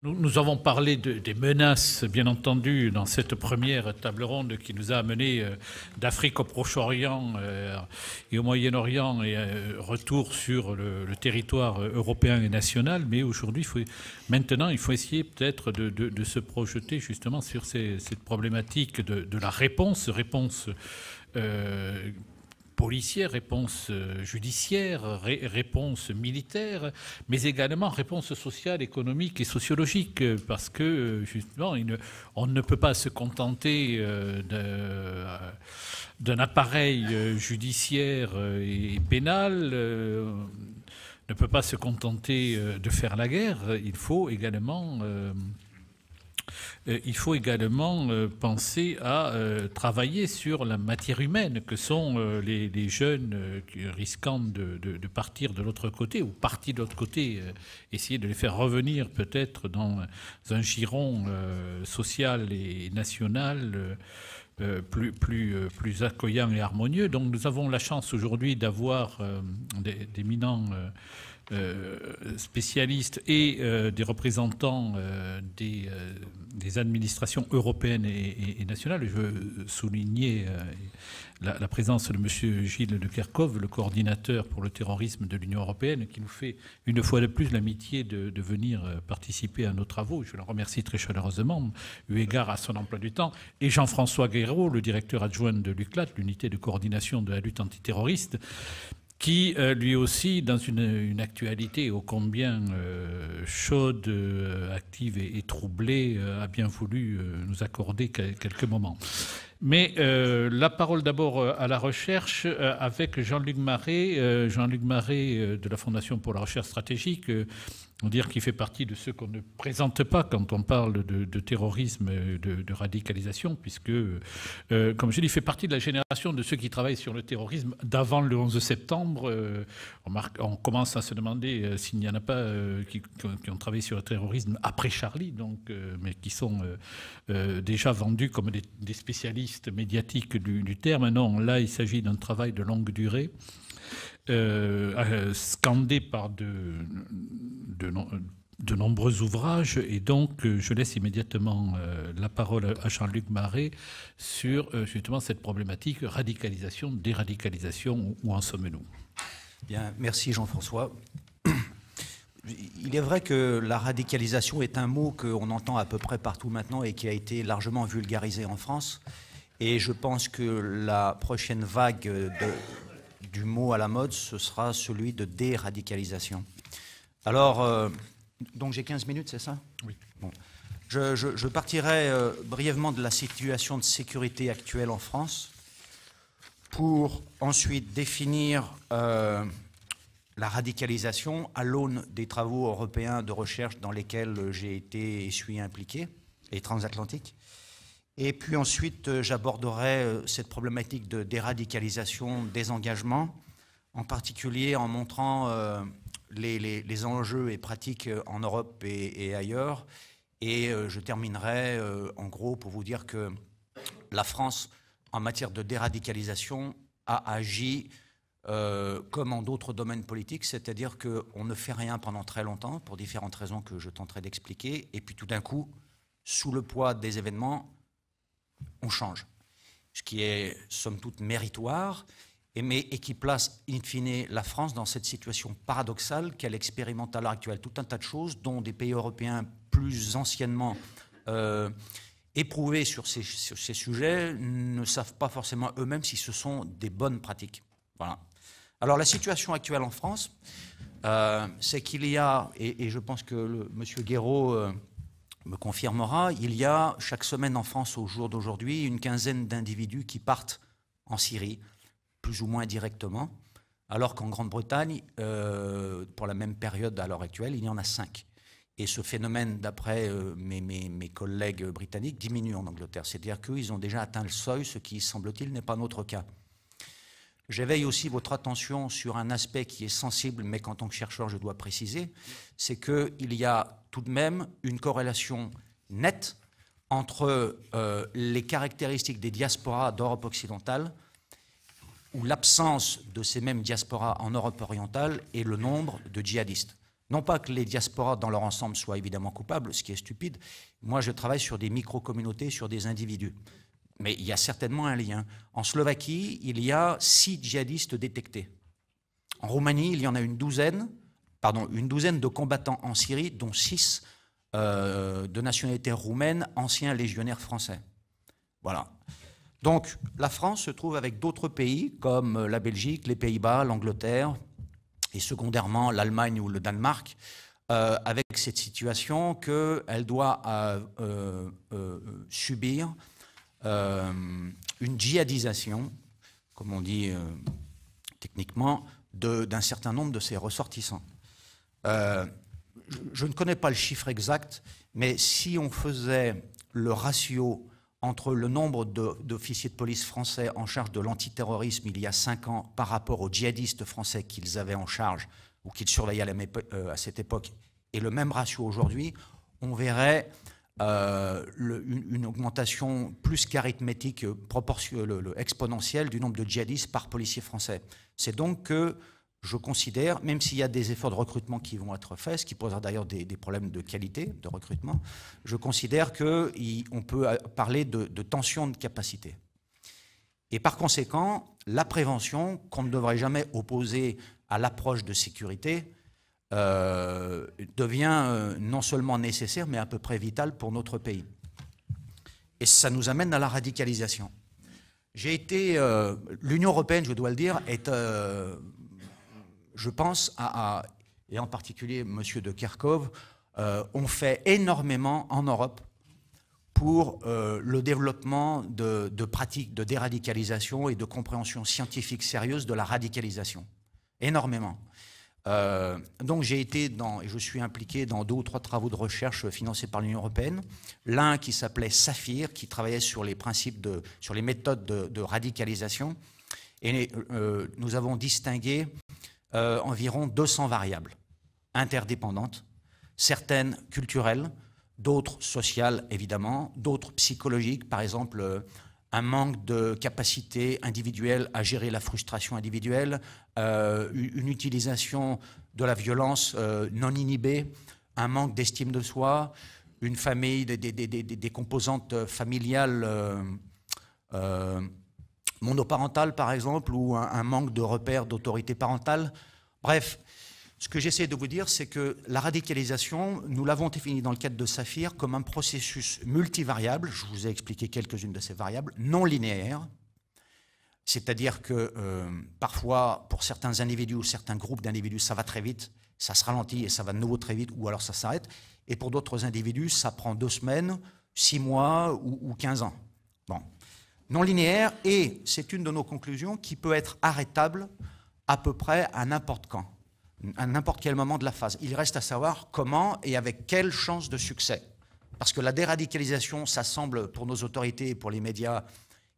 Nous avons parlé des menaces, bien entendu, dans cette première table ronde qui nous a amené d'Afrique au Proche-Orient et au Moyen-Orient et retour sur le territoire européen et national. Mais aujourd'hui, maintenant, il faut essayer peut-être de se projeter justement sur cette problématique de la réponse policière, réponse judiciaire, réponse militaire, mais également réponse sociale, économique et sociologique, parce que justement, on ne peut pas se contenter d'un appareil judiciaire et pénal, ne peut pas se contenter de faire la guerre. Il faut également penser à travailler sur la matière humaine que sont les jeunes risquant de partir de l'autre côté ou partis de l'autre côté, essayer de les faire revenir peut-être dans un giron social et national plus accueillant et harmonieux. Donc nous avons la chance aujourd'hui d'avoir d'éminents spécialistes et des représentants des administrations européennes et nationales. Je veux souligner la présence de M. Gilles de Kerchove, le coordinateur pour le terrorisme de l'Union européenne, qui nous fait une fois de plus l'amitié de venir participer à nos travaux. Je le remercie très chaleureusement, eu égard à son emploi du temps. Et Jean-François Guéraud, le directeur adjoint de l'UCLAT, l'unité de coordination de la lutte antiterroriste, qui, lui aussi, dans une actualité ô combien chaude, active et troublée, a bien voulu nous accorder quelques moments. Mais la parole d'abord à la recherche avec Jean-Luc Marais, de la Fondation pour la recherche stratégique. On dire qu'il fait partie de ceux qu'on ne présente pas quand on parle de terrorisme, de radicalisation, puisque, comme je dis, il fait partie de la génération de ceux qui travaillent sur le terrorisme d'avant le 11 septembre. On commence à se demander s'il n'y en a pas qui ont travaillé sur le terrorisme après Charlie, donc, mais qui sont déjà vendus comme des spécialistes médiatiques du terme. Non, là, il s'agit d'un travail de longue durée. Scandé par de nombreux ouvrages, et donc je laisse immédiatement la parole à Jean-Luc Marais sur justement cette problématique radicalisation, déradicalisation, où en sommes-nous? Bien, merci Jean-François. Il est vrai que la radicalisation est un mot qu'on entend à peu près partout maintenant et qui a été largement vulgarisé en France, et je pense que la prochaine vague du mot à la mode, ce sera celui de déradicalisation. Alors, donc j'ai 15 minutes, c'est ça? Oui. Bon. Je partirai brièvement de la situation de sécurité actuelle en France pour ensuite définir la radicalisation à l'aune des travaux européens de recherche dans lesquels j'ai été essuyé impliqué, et transatlantiques. Et puis ensuite, j'aborderai cette problématique de déradicalisation, désengagement, en particulier en montrant les enjeux et pratiques en Europe et ailleurs. Et je terminerai en gros pour vous dire que la France, en matière de déradicalisation, a agi comme en d'autres domaines politiques, c'est-à-dire qu'on ne fait rien pendant très longtemps, pour différentes raisons que je tenterai d'expliquer, et puis tout d'un coup, sous le poids des événements, on change, ce qui est somme toute méritoire, et qui place in fine la France dans cette situation paradoxale qu'elle expérimente à l'heure actuelle. Tout un tas de choses dont des pays européens plus anciennement éprouvés sur ces sujets ne savent pas forcément eux-mêmes si ce sont des bonnes pratiques. Voilà. Alors la situation actuelle en France, c'est qu'il y a, et je pense que M. Guéraud me confirmera, il y a chaque semaine en France au jour d'aujourd'hui une quinzaine d'individus qui partent en Syrie, plus ou moins directement, alors qu'en Grande-Bretagne, pour la même période à l'heure actuelle, il y en a 5. Et ce phénomène, d'après mes collègues britanniques, diminue en Angleterre. C'est-à-dire qu'ils ont déjà atteint le seuil, ce qui, semble-t-il, n'est pas notre cas. J'éveille aussi votre attention sur un aspect qui est sensible, mais qu'en tant que chercheur, je dois préciser, c'est qu'il y a tout de même une corrélation nette entre les caractéristiques des diasporas d'Europe occidentale, ou l'absence de ces mêmes diasporas en Europe orientale, et le nombre de djihadistes. Non pas que les diasporas dans leur ensemble soient évidemment coupables, ce qui est stupide. Moi, je travaille sur des micro-communautés, sur des individus. Mais il y a certainement un lien. En Slovaquie, il y a 6 djihadistes détectés. En Roumanie, il y en a une douzaine de combattants en Syrie, dont 6 de nationalité roumaine, anciens légionnaires français. Voilà. Donc, la France se trouve avec d'autres pays, comme la Belgique, les Pays-Bas, l'Angleterre, et secondairement l'Allemagne ou le Danemark, avec cette situation qu'elle doit subir une djihadisation, comme on dit techniquement, d'un certain nombre de ses ressortissants. Je ne connais pas le chiffre exact, mais si on faisait le ratio entre le nombre d'officiers de police français en charge de l'antiterrorisme il y a 5 ans par rapport aux djihadistes français qu'ils avaient en charge ou qu'ils surveillaient à cette époque, et le même ratio aujourd'hui, on verrait une augmentation plus qu'arithmétique, exponentielle du nombre de djihadistes par policier français. C'est donc que je considère, même s'il y a des efforts de recrutement qui vont être faits, ce qui posera d'ailleurs des problèmes de qualité de recrutement, je considère qu'on peut parler de tension de capacité. Et par conséquent, la prévention, qu'on ne devrait jamais opposer à l'approche de sécurité, devient non seulement nécessaire, mais à peu près vitale pour notre pays. Et ça nous amène à la radicalisation. L'Union européenne, je dois le dire, je pense, et en particulier M. de Kerkhove, ont fait énormément en Europe pour le développement de pratiques de déradicalisation et de compréhension scientifique sérieuse de la radicalisation. Énormément. Donc j'ai été et je suis impliqué dans 2 ou 3 travaux de recherche financés par l'Union européenne. L'un qui s'appelait Saphir, qui travaillait sur les principes, sur les méthodes de radicalisation. Et nous avons distingué environ 200 variables interdépendantes, certaines culturelles, d'autres sociales évidemment, d'autres psychologiques, par exemple un manque de capacité individuelle à gérer la frustration individuelle, une utilisation de la violence non inhibée, un manque d'estime de soi, une famille, des composantes familiales monoparentales par exemple, ou un manque de repères d'autorité parentale. Bref, ce que j'essaie de vous dire, c'est que la radicalisation, nous l'avons définie dans le cadre de Saphir comme un processus multivariable, je vous ai expliqué quelques-unes de ces variables, non linéaire, c'est-à-dire que parfois, pour certains individus ou certains groupes d'individus, ça va très vite, ça se ralentit et ça va de nouveau très vite, ou alors ça s'arrête, et pour d'autres individus, ça prend 2 semaines, 6 mois ou 15 ans. Bon. Non linéaire, et c'est une de nos conclusions qui peut être arrêtable à peu près à n'importe quand, à n'importe quel moment de la phase. Il reste à savoir comment et avec quelle chance de succès. Parce que la déradicalisation, ça semble pour nos autorités, pour les médias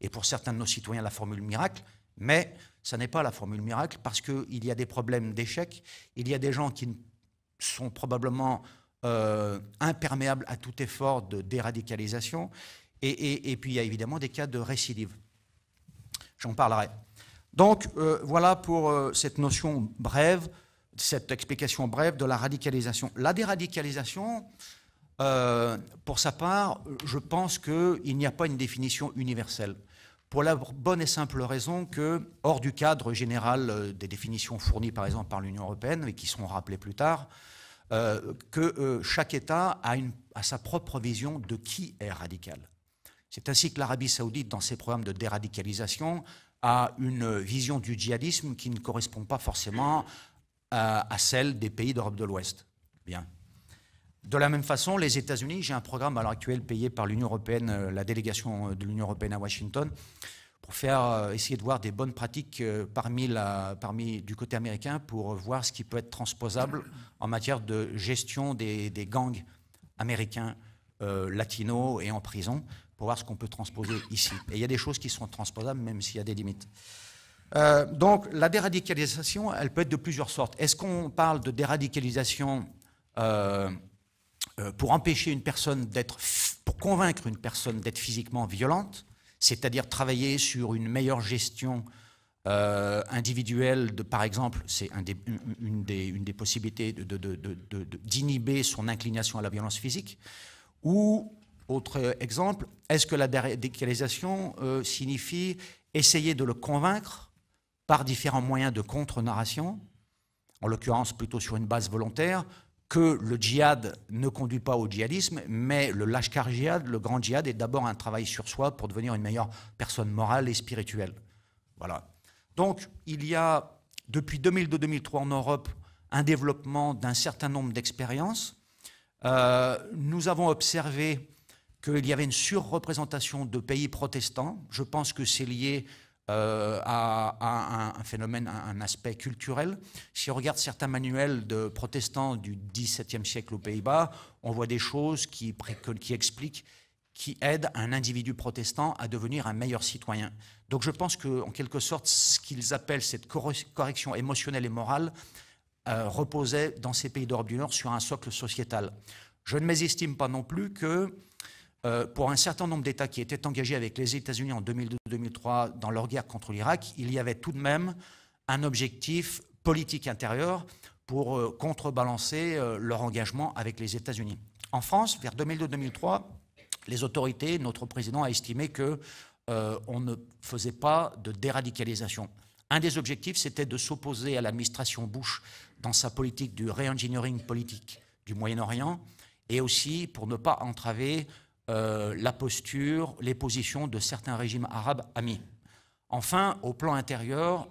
et pour certains de nos citoyens la formule miracle, mais ça n'est pas la formule miracle parce qu'il y a des problèmes d'échec, il y a des gens qui sont probablement imperméables à tout effort de déradicalisation, et puis il y a évidemment des cas de récidive. J'en parlerai. Donc voilà pour cette notion brève, cette explication brève de la radicalisation. La déradicalisation, pour sa part, je pense qu'il n'y a pas une définition universelle. Pour la bonne et simple raison que, hors du cadre général des définitions fournies par exemple par l'Union européenne, et qui seront rappelées plus tard, que chaque État a sa propre vision de qui est radical. C'est ainsi que l'Arabie saoudite, dans ses programmes de déradicalisation, a une vision du djihadisme qui ne correspond pas forcément à celle des pays d'Europe de l'Ouest. Bien. De la même façon, les États-Unis, j'ai un programme à l'heure actuelle payé par l'Union européenne, la délégation de l'Union européenne à Washington, pour essayer de voir des bonnes pratiques du côté américain pour voir ce qui peut être transposable en matière de gestion des gangs américains latinos et en prison, pour voir ce qu'on peut transposer ici. Et il y a des choses qui sont transposables, même s'il y a des limites. Donc, la déradicalisation, elle peut être de plusieurs sortes. Est-ce qu'on parle de déradicalisation pour empêcher une personne pour convaincre une personne d'être physiquement violente, c'est-à-dire travailler sur une meilleure gestion individuelle, par exemple, c'est une des possibilités d'inhiber son inclination à la violence physique. Ou, autre exemple, est-ce que la déradicalisation signifie essayer de le convaincre par différents moyens de contre-narration, en l'occurrence plutôt sur une base volontaire, que le djihad ne conduit pas au djihadisme, mais le lashkar djihad, le grand djihad, est d'abord un travail sur soi pour devenir une meilleure personne morale et spirituelle. Voilà. Donc, il y a, depuis 2002-2003 en Europe, un développement d'un certain nombre d'expériences. Nous avons observé qu'il y avait une surreprésentation de pays protestants. Je pense que c'est lié à un phénomène, un aspect culturel. Si on regarde certains manuels de protestants du XVIIe siècle aux Pays-Bas, on voit des choses qui expliquent, qui aident un individu protestant à devenir un meilleur citoyen. Donc je pense qu'en quelque sorte, ce qu'ils appellent cette correction émotionnelle et morale reposait dans ces pays d'Europe du Nord sur un socle sociétal. Je ne mésestime pas non plus que pour un certain nombre d'États qui étaient engagés avec les États-Unis en 2002-2003 dans leur guerre contre l'Irak, il y avait tout de même un objectif politique intérieur pour contrebalancer leur engagement avec les États-Unis. En France, vers 2002-2003, les autorités, notre président a estimé qu'on ne faisait pas de déradicalisation. Un des objectifs, c'était de s'opposer à l'administration Bush dans sa politique du re-engineering politique du Moyen-Orient et aussi pour ne pas entraver la posture, les positions de certains régimes arabes amis. Enfin, au plan intérieur,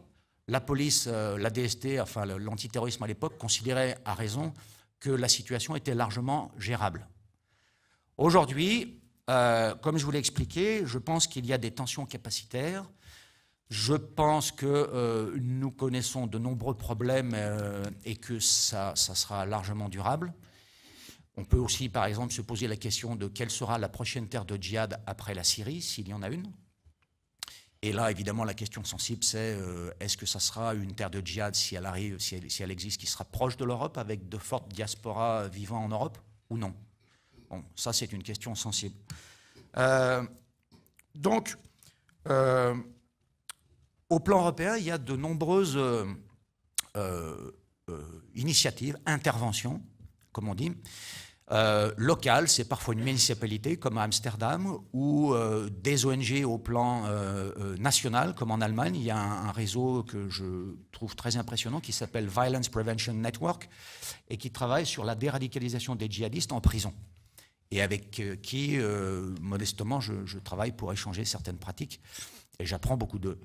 la police, la DST, enfin l'antiterrorisme à l'époque, considérait à raison que la situation était largement gérable. Aujourd'hui, comme je vous l'ai expliqué, je pense qu'il y a des tensions capacitaires. Je pense que nous connaissons de nombreux problèmes et que ça sera largement durable. On peut aussi, par exemple, se poser la question de quelle sera la prochaine terre de djihad après la Syrie, s'il y en a une. Et là, évidemment, la question sensible, c'est est-ce que ça sera une terre de djihad, si elle arrive, si elle existe, qui sera proche de l'Europe, avec de fortes diasporas vivant en Europe, ou non? Bon, ça, c'est une question sensible. Donc, au plan européen, il y a de nombreuses initiatives, interventions, comme on dit, locales, c'est parfois une municipalité comme à Amsterdam, ou des ONG au plan national, comme en Allemagne. Il y a un réseau que je trouve très impressionnant qui s'appelle Violence Prevention Network et qui travaille sur la déradicalisation des djihadistes en prison. Et avec qui, modestement, je travaille pour échanger certaines pratiques et j'apprends beaucoup d'eux.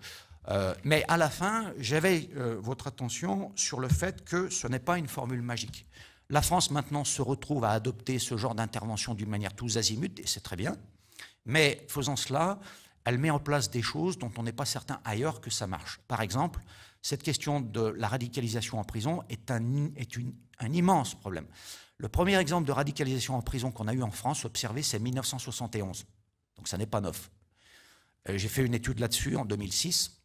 Mais à la fin, j'avais votre attention sur le fait que ce n'est pas une formule magique. La France, maintenant, se retrouve à adopter ce genre d'intervention d'une manière tous azimuts, et c'est très bien. Mais faisant cela, elle met en place des choses dont on n'est pas certain ailleurs que ça marche. Par exemple, cette question de la radicalisation en prison est un immense problème. Le premier exemple de radicalisation en prison qu'on a eu en France, observé, c'est 1971. Donc ça n'est pas neuf. J'ai fait une étude là-dessus en 2006.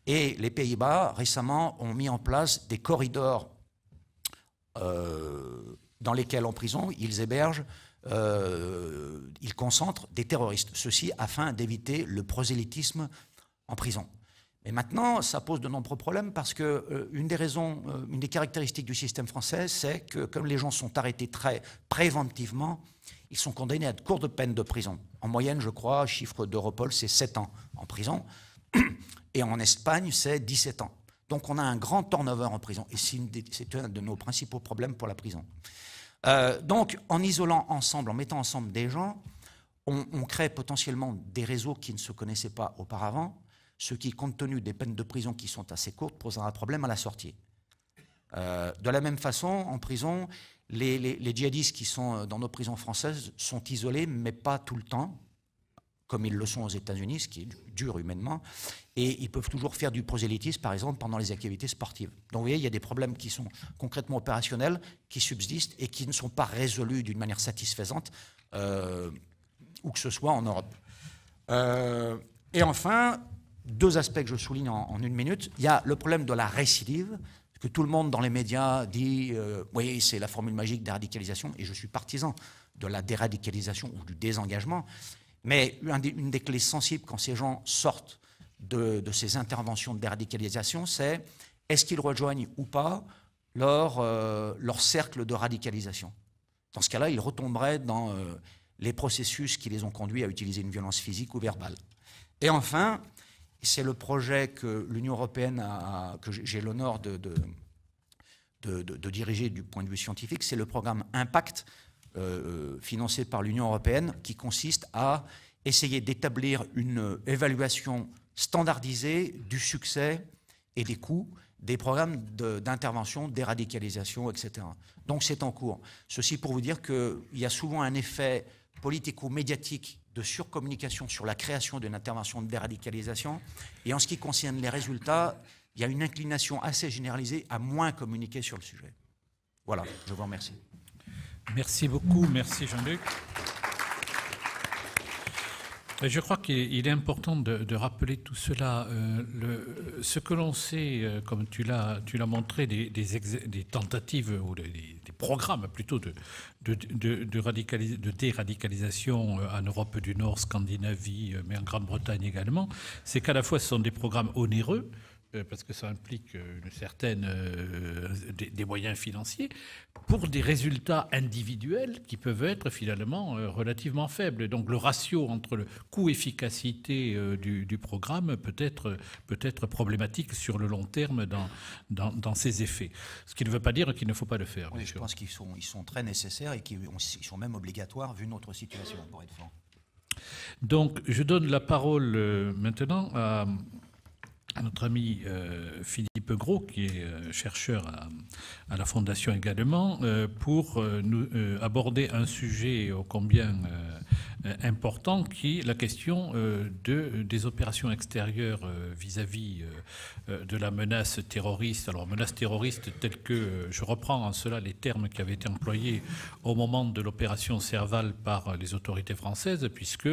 Et les Pays-Bas, récemment, ont mis en place des corridors dans lesquels, en prison, ils hébergent, ils concentrent des terroristes. Ceci afin d'éviter le prosélytisme en prison. Mais maintenant, ça pose de nombreux problèmes parce que une des caractéristiques du système français, c'est que comme les gens sont arrêtés très préventivement, ils sont condamnés à de courtes peines de prison. En moyenne, je crois, chiffre d'Europol, c'est 7 ans en prison. Et en Espagne, c'est 17 ans. Donc on a un grand turnover en prison. Et c'est un de nos principaux problèmes pour la prison. Donc en isolant ensemble, en mettant ensemble des gens, on crée potentiellement des réseaux qui ne se connaissaient pas auparavant, ce qui, compte tenu des peines de prison qui sont assez courtes, posera un problème à la sortie. De la même façon, en prison, les djihadistes qui sont dans nos prisons françaises sont isolés, mais pas tout le temps, comme ils le sont aux États-Unis, ce qui est dur humainement, et ils peuvent toujours faire du prosélytisme, par exemple, pendant les activités sportives. Donc vous voyez, il y a des problèmes qui sont concrètement opérationnels, qui subsistent et qui ne sont pas résolus d'une manière satisfaisante, où que ce soit en Europe. Et enfin, deux aspects que je souligne en une minute. Il y a le problème de la récidive, que tout le monde dans les médias dit oui, c'est la formule magique déradicalisation, et je suis partisan de la déradicalisation ou du désengagement. Mais une des clés sensibles quand ces gens sortent de ces interventions de déradicalisation, c'est est-ce qu'ils rejoignent ou pas leur cercle de radicalisation. Dans ce cas-là, ils retomberaient dans les processus qui les ont conduits à utiliser une violence physique ou verbale. Et enfin, c'est le projet que l'Union européenne que j'ai l'honneur de diriger du point de vue scientifique, c'est le programme Impact, financé par l'Union européenne, qui consiste à essayer d'établir une évaluation standardisée du succès et des coûts des programmes d'intervention, déradicalisation, etc. Donc c'est en cours. Ceci pour vous dire qu'il y a souvent un effet politico-médiatique de surcommunication sur la création d'une intervention de déradicalisation. Et en ce qui concerne les résultats, il y a une inclination assez généralisée à moins communiquer sur le sujet. Voilà, je vous remercie. Merci beaucoup, merci Jean-Luc. Je crois qu'il est important de rappeler tout cela. Ce que l'on sait, comme tu l'as montré, des tentatives ou des programmes plutôt de déradicalisation en Europe du Nord, Scandinavie, mais en Grande-Bretagne également, c'est qu'à la fois ce sont des programmes onéreux, parce que ça implique une certaine, des moyens financiers, pour des résultats individuels qui peuvent être finalement relativement faibles. Donc le ratio entre le coût-efficacité du programme peut être problématique sur le long terme dans ses effets. Ce qui ne veut pas dire qu'il ne faut pas le faire. Oui, je pense qu'ils sont très nécessaires et qu'ils sont même obligatoires vu notre situation, pour être franc. Donc je donne la parole maintenant à notre ami Philippe Gros, qui est chercheur à la Fondation également, pour nous aborder un sujet ô combien important, qui est la question des opérations extérieures vis-à-vis de la menace terroriste. Alors, menace terroriste telle que, je reprends en cela les termes qui avaient été employés au moment de l'opération Serval par les autorités françaises, puisque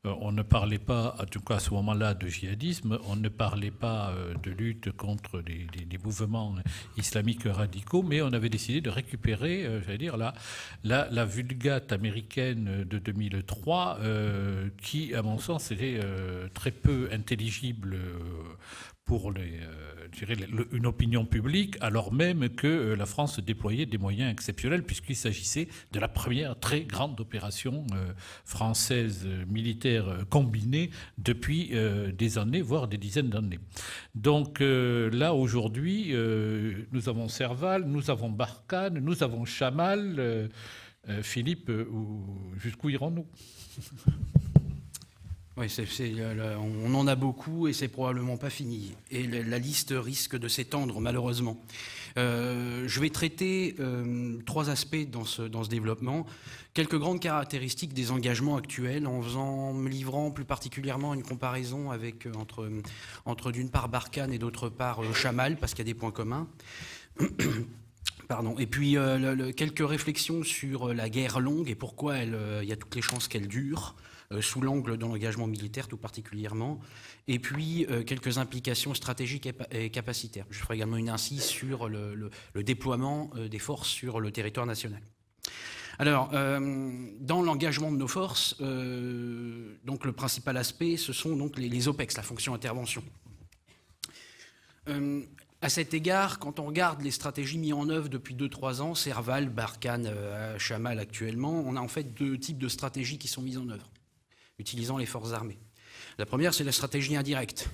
on ne parlait pas, en tout cas à ce moment-là, de djihadisme, on ne parlait pas de lutte contre les mouvements islamiques radicaux, mais on avait décidé de récupérer, j'allais dire, la vulgate américaine de 2003, qui, à mon sens, était très peu intelligible pour une opinion publique, alors même que la France déployait des moyens exceptionnels, puisqu'il s'agissait de la première très grande opération française militaire combinée depuis des années, voire des dizaines d'années. Donc là, aujourd'hui, nous avons Serval, nous avons Barkhane, nous avons Chamal. Philippe, jusqu'où irons-nous ? Oui, on en a beaucoup et c'est probablement pas fini. Et la liste risque de s'étendre, malheureusement. Je vais traiter 3 aspects dans ce développement. Quelques grandes caractéristiques des engagements actuels, en me livrant plus particulièrement une comparaison entre d'une part Barkhane et d'autre part Chamal, parce qu'il y a des points communs. Pardon. Et puis quelques réflexions sur la guerre longue et pourquoi il y a toutes les chances qu'elle dure, sous l'angle de l'engagement militaire tout particulièrement, et puis quelques implications stratégiques et capacitaires. Je ferai également une incise sur le déploiement des forces sur le territoire national. Alors, dans l'engagement de nos forces, donc le principal aspect, ce sont donc les OPEX, la fonction intervention. À cet égard, quand on regarde les stratégies mises en œuvre depuis 2-3 ans, Serval, Barkhane, Chamal actuellement, on a en fait 2 types de stratégies qui sont mises en œuvre, utilisant les forces armées. La première, c'est la stratégie indirecte,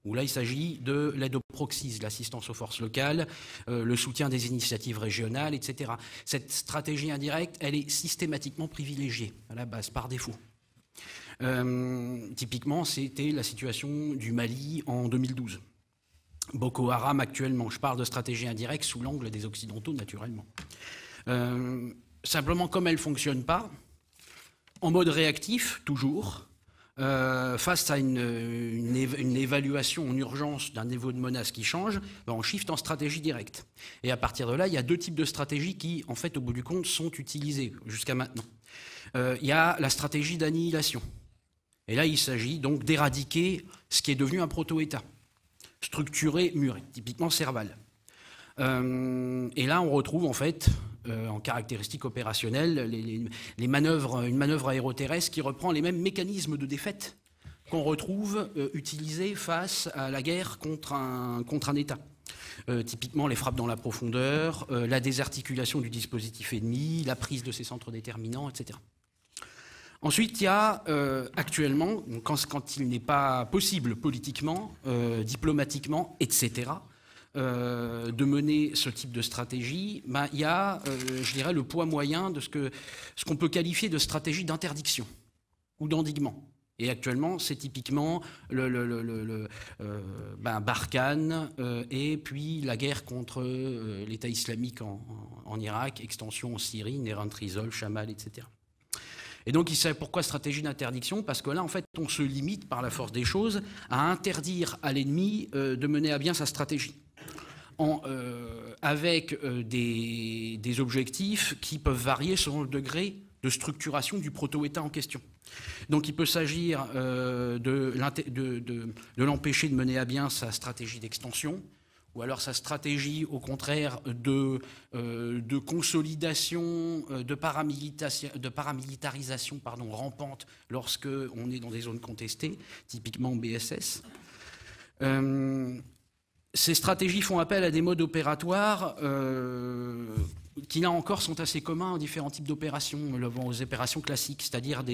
où là, il s'agit de l'aide aux proxies, l'assistance aux forces locales, le soutien des initiatives régionales, etc. Cette stratégie indirecte, elle est systématiquement privilégiée, à la base, par défaut. Typiquement, c'était la situation du Mali en 2012. Boko Haram actuellement, je parle de stratégie indirecte sous l'angle des Occidentaux, naturellement. Simplement, comme elle ne fonctionne pas, en mode réactif, toujours, face à une évaluation en urgence d'un niveau de menace qui change, on shift en stratégie directe. Et à partir de là, il y a 2 types de stratégies qui, en fait, au bout du compte, sont utilisées jusqu'à maintenant. Il y a la stratégie d'annihilation. Et là, il s'agit donc d'éradiquer ce qui est devenu un proto-État, structuré, muré, typiquement Serval. Et là, on retrouve en fait, en caractéristiques opérationnelles, une manœuvre aéroterrestre qui reprend les mêmes mécanismes de défaite qu'on retrouve utilisées face à la guerre contre un État. Typiquement les frappes dans la profondeur, la désarticulation du dispositif ennemi, la prise de ses centres déterminants, etc. Ensuite, il y a actuellement, quand il n'est pas possible politiquement, diplomatiquement, etc., de mener ce type de stratégie, il y a, je dirais, le poids moyen de ce qu'on peut qualifier de stratégie d'interdiction ou d'endiguement. Et actuellement, c'est typiquement Barkhane et puis la guerre contre l'État islamique en Irak, extension en Syrie, Inherent Resolve, Chamal, etc. Et donc, il sait pourquoi stratégie d'interdiction? Parce que là, en fait, on se limite par la force des choses à interdire à l'ennemi de mener à bien sa stratégie. Avec des objectifs qui peuvent varier selon le degré de structuration du proto-État en question. Donc il peut s'agir de l'empêcher de mener à bien sa stratégie d'extension, ou alors sa stratégie, au contraire, de consolidation, de paramilitarisation rampante lorsqu'on est dans des zones contestées, typiquement BSS. Ces stratégies font appel à des modes opératoires qui, là encore, sont assez communs aux différents types d'opérations, aux opérations classiques, c'est-à-dire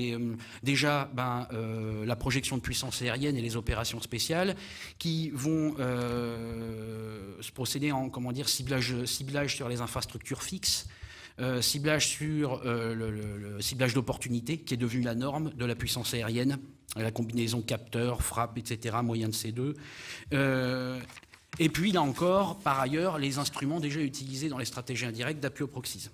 déjà la projection de puissance aérienne et les opérations spéciales, qui vont se procéder en ciblage sur les infrastructures fixes, ciblage sur le ciblage d'opportunité, qui est devenu la norme de la puissance aérienne, la combinaison capteur, frappe, etc., moyen de C2. Et puis, là encore, par ailleurs, les instruments déjà utilisés dans les stratégies indirectes d'appui aux proxies.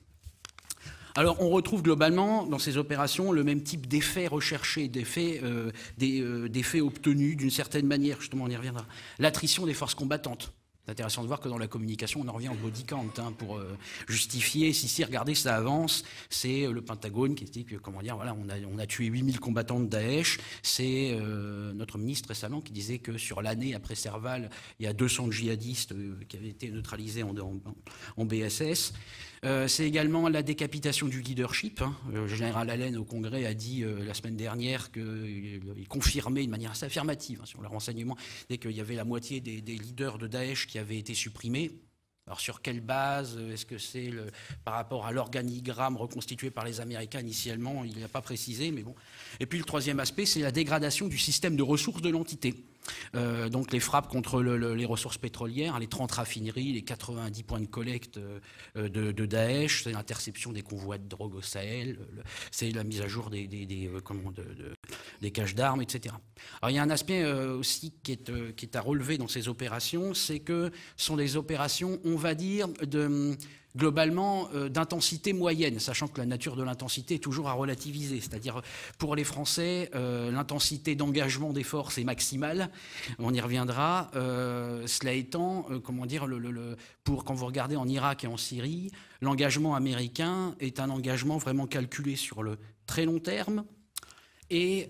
Alors, on retrouve globalement, dans ces opérations, le même type d'effets recherchés, d'effets obtenus d'une certaine manière, justement, on y reviendra. L'attrition des forces combattantes. C'est intéressant de voir que dans la communication, on en revient au body count pour justifier. Regardez, ça avance. C'est le Pentagone qui dit que, voilà, on a tué 8000 combattants de Daesh. C'est notre ministre récemment qui disait que sur l'année après Serval, il y a 200 djihadistes qui avaient été neutralisés en BSS. C'est également la décapitation du leadership. Le général Allen au Congrès a dit la semaine dernière qu'il confirmait de manière assez affirmative sur le renseignement, dès qu'il y avait la moitié des leaders de Daesh qui avaient été supprimés. Alors sur quelle base? Est-ce que c'est par rapport à l'organigramme reconstitué par les Américains initialement? Il n'a pas précisé, mais bon. Et puis le troisième aspect, c'est la dégradation du système de ressources de l'entité. Donc les frappes contre les ressources pétrolières, les 30 raffineries, les 90 points de collecte de Daesh, c'est l'interception des convois de drogue au Sahel, c'est la mise à jour des caches d'armes, etc. Alors il y a un aspect aussi qui est à relever dans ces opérations, c'est que ce sont des opérations, on va dire, globalement d'intensité moyenne, sachant que la nature de l'intensité est toujours à relativiser. C'est-à-dire, pour les Français, l'intensité d'engagement des forces est maximale. On y reviendra. Cela étant, quand vous regardez en Irak et en Syrie, l'engagement américain est un engagement vraiment calculé sur le très long terme. Et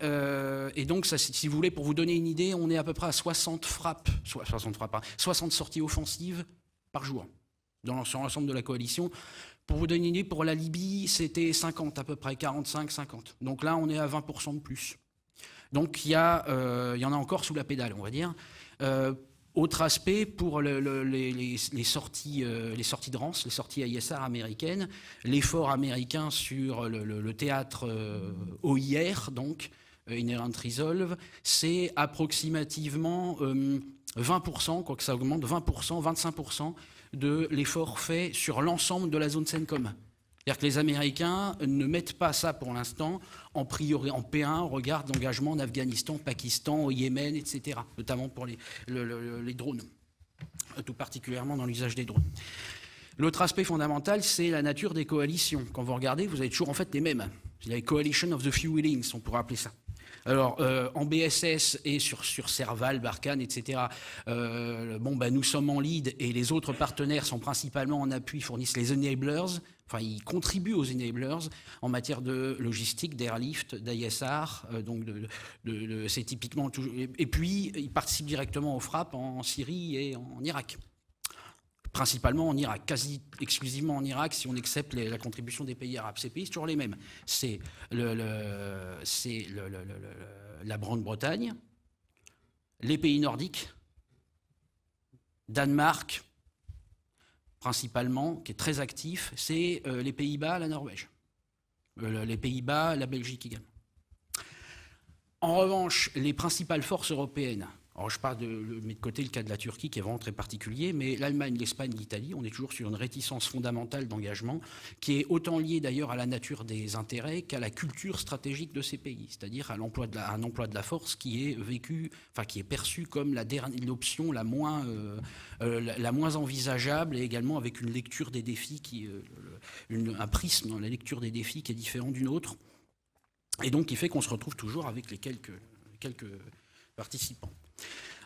donc, ça, si vous voulez, pour vous donner une idée, on est à peu près à 60 sorties offensives par jour. Sur l'ensemble de la coalition. Pour vous donner une idée, pour la Libye, c'était 50 à peu près, 45-50. Donc là, on est à 20% de plus. Donc il y en a encore sous la pédale, on va dire. Autre aspect, pour les sorties de Rance, les sorties ISR américaines, l'effort américain sur le théâtre OIR, donc Inherent Resolve, c'est approximativement 20%, quoique ça augmente, 20%, 25%, de l'effort fait sur l'ensemble de la zone CENTCOM. C'est-à-dire que les Américains ne mettent pas ça pour l'instant en P1 au regard d'engagement en Afghanistan, Pakistan, au Yémen, etc. Notamment pour les drones, tout particulièrement dans l'usage des drones. L'autre aspect fondamental, c'est la nature des coalitions. Quand vous regardez, vous avez toujours en fait les mêmes. Il y a les Coalition of the Few Willings, on pourrait appeler ça. Alors, en BSS et sur Serval, Barkhane, etc., nous sommes en lead et les autres partenaires sont principalement en appui, fournissent les enablers, enfin, ils contribuent aux enablers en matière de logistique, d'airlift, d'ISR, c'est typiquement toujours. Et puis, ils participent directement aux frappes en Syrie et en Irak. principalement en Irak, quasi exclusivement en Irak, si on accepte la contribution des pays arabes. Ces pays, c'est toujours les mêmes. C'est la Grande-Bretagne, les pays nordiques, Danemark, principalement, qui est très actif, c'est les Pays-Bas, la Norvège. Les Pays-Bas, la Belgique également. En revanche, les principales forces européennes, alors je mets de côté le cas de la Turquie qui est vraiment très particulier, mais l'Allemagne, l'Espagne, l'Italie, on est toujours sur une réticence fondamentale d'engagement qui est autant liée d'ailleurs à la nature des intérêts qu'à la culture stratégique de ces pays, c'est-à-dire à un emploi de la force qui est qui est perçu comme l'option la moins envisageable, et également avec une lecture des défis un prisme dans la lecture des défis qui est différent d'une autre, et donc qui fait qu'on se retrouve toujours avec les quelques participants.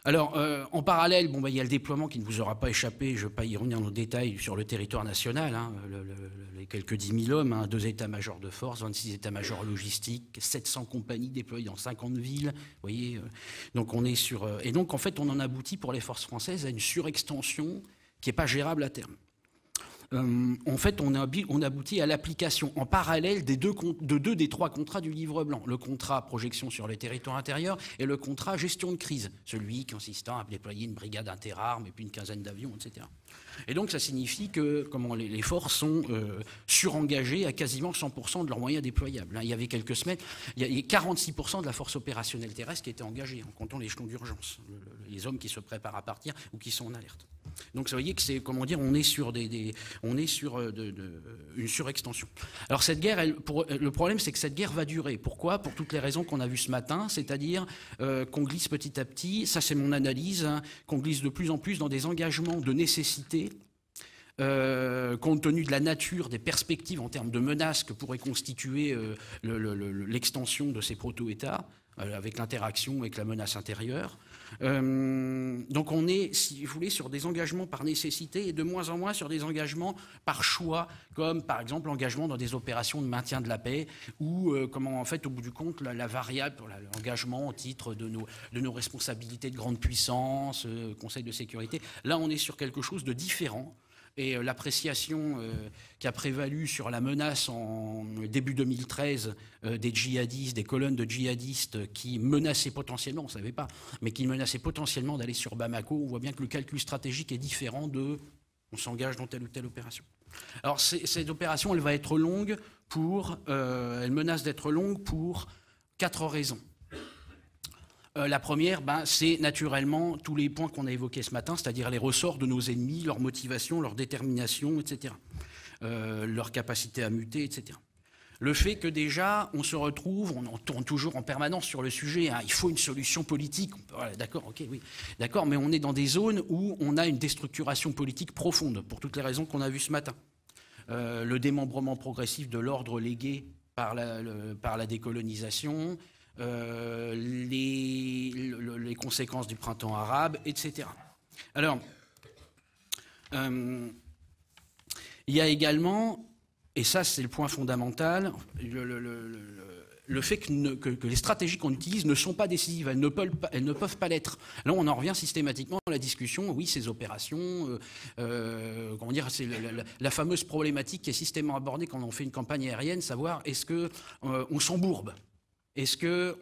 Alors, en parallèle, il y a le déploiement qui ne vous aura pas échappé, je ne vais pas y revenir en détail sur le territoire national, les quelques 10 000 hommes, 2 états-majors de force, 26 états-majors logistiques, 700 compagnies déployées dans 50 villes, vous voyez, donc on est sur... et donc, en fait, on en aboutit pour les forces françaises à une surextension qui n'est pas gérable à terme. En fait, on aboutit à l'application en parallèle de deux des 3 contrats du livre blanc. Le contrat projection sur les territoires intérieurs et le contrat gestion de crise, celui consistant à déployer une brigade interarmes et puis une quinzaine d'avions, etc. Et donc, ça signifie que les forces sont surengagées à quasiment 100% de leurs moyens déployables. Il y avait quelques semaines, il y a 46% de la force opérationnelle terrestre qui était engagée, en comptant l'échelon d'urgence, les hommes qui se préparent à partir ou qui sont en alerte. Donc, ça veut dire que c'est, on est sur une surextension. Alors, cette guerre, le problème, c'est que cette guerre va durer. Pourquoi ? Pour toutes les raisons qu'on a vues ce matin, c'est-à-dire qu'on glisse petit à petit, ça c'est mon analyse, qu'on glisse de plus en plus dans des engagements de nécessité, compte tenu de la nature des perspectives en termes de menaces que pourrait constituer l'extension de ces proto-États, avec l'interaction avec la menace intérieure. Donc on est, si vous voulez, sur des engagements par nécessité et de moins en moins sur des engagements par choix, comme par exemple l'engagement dans des opérations de maintien de la paix ou comment en fait au bout du compte la variable pour l'engagement au titre de nos responsabilités de grande puissance, Conseil de sécurité. Là on est sur quelque chose de différent. Et l'appréciation qui a prévalu sur la menace en début 2013 des djihadistes, des colonnes de djihadistes qui menaçaient potentiellement, on ne savait pas, mais qui menaçaient potentiellement d'aller sur Bamako, on voit bien que le calcul stratégique est différent de on s'engage dans telle ou telle opération. Alors cette opération, elle va être longue elle menace d'être longue pour 4 raisons. La première, c'est naturellement tous les points qu'on a évoqués ce matin, c'est-à-dire les ressorts de nos ennemis, leur motivation, leur détermination, etc. Leur capacité à muter, etc. Le fait que déjà, on se retrouve, on en tourne toujours en permanence sur le sujet, il faut une solution politique, voilà, d'accord, ok, oui, d'accord, mais on est dans des zones où on a une déstructuration politique profonde, pour toutes les raisons qu'on a vues ce matin. Le démembrement progressif de l'ordre légué par la décolonisation, les conséquences du printemps arabe, etc. Alors, il y a également, et ça c'est le point fondamental, le fait que les stratégies qu'on utilise ne sont pas décisives, elles ne peuvent pas l'être. Là, on en revient systématiquement à la discussion, oui, ces opérations, comment dire, c'est la fameuse problématique qui est systématiquement abordée quand on fait une campagne aérienne, savoir est-ce qu'on s'embourbe ? Est-ce que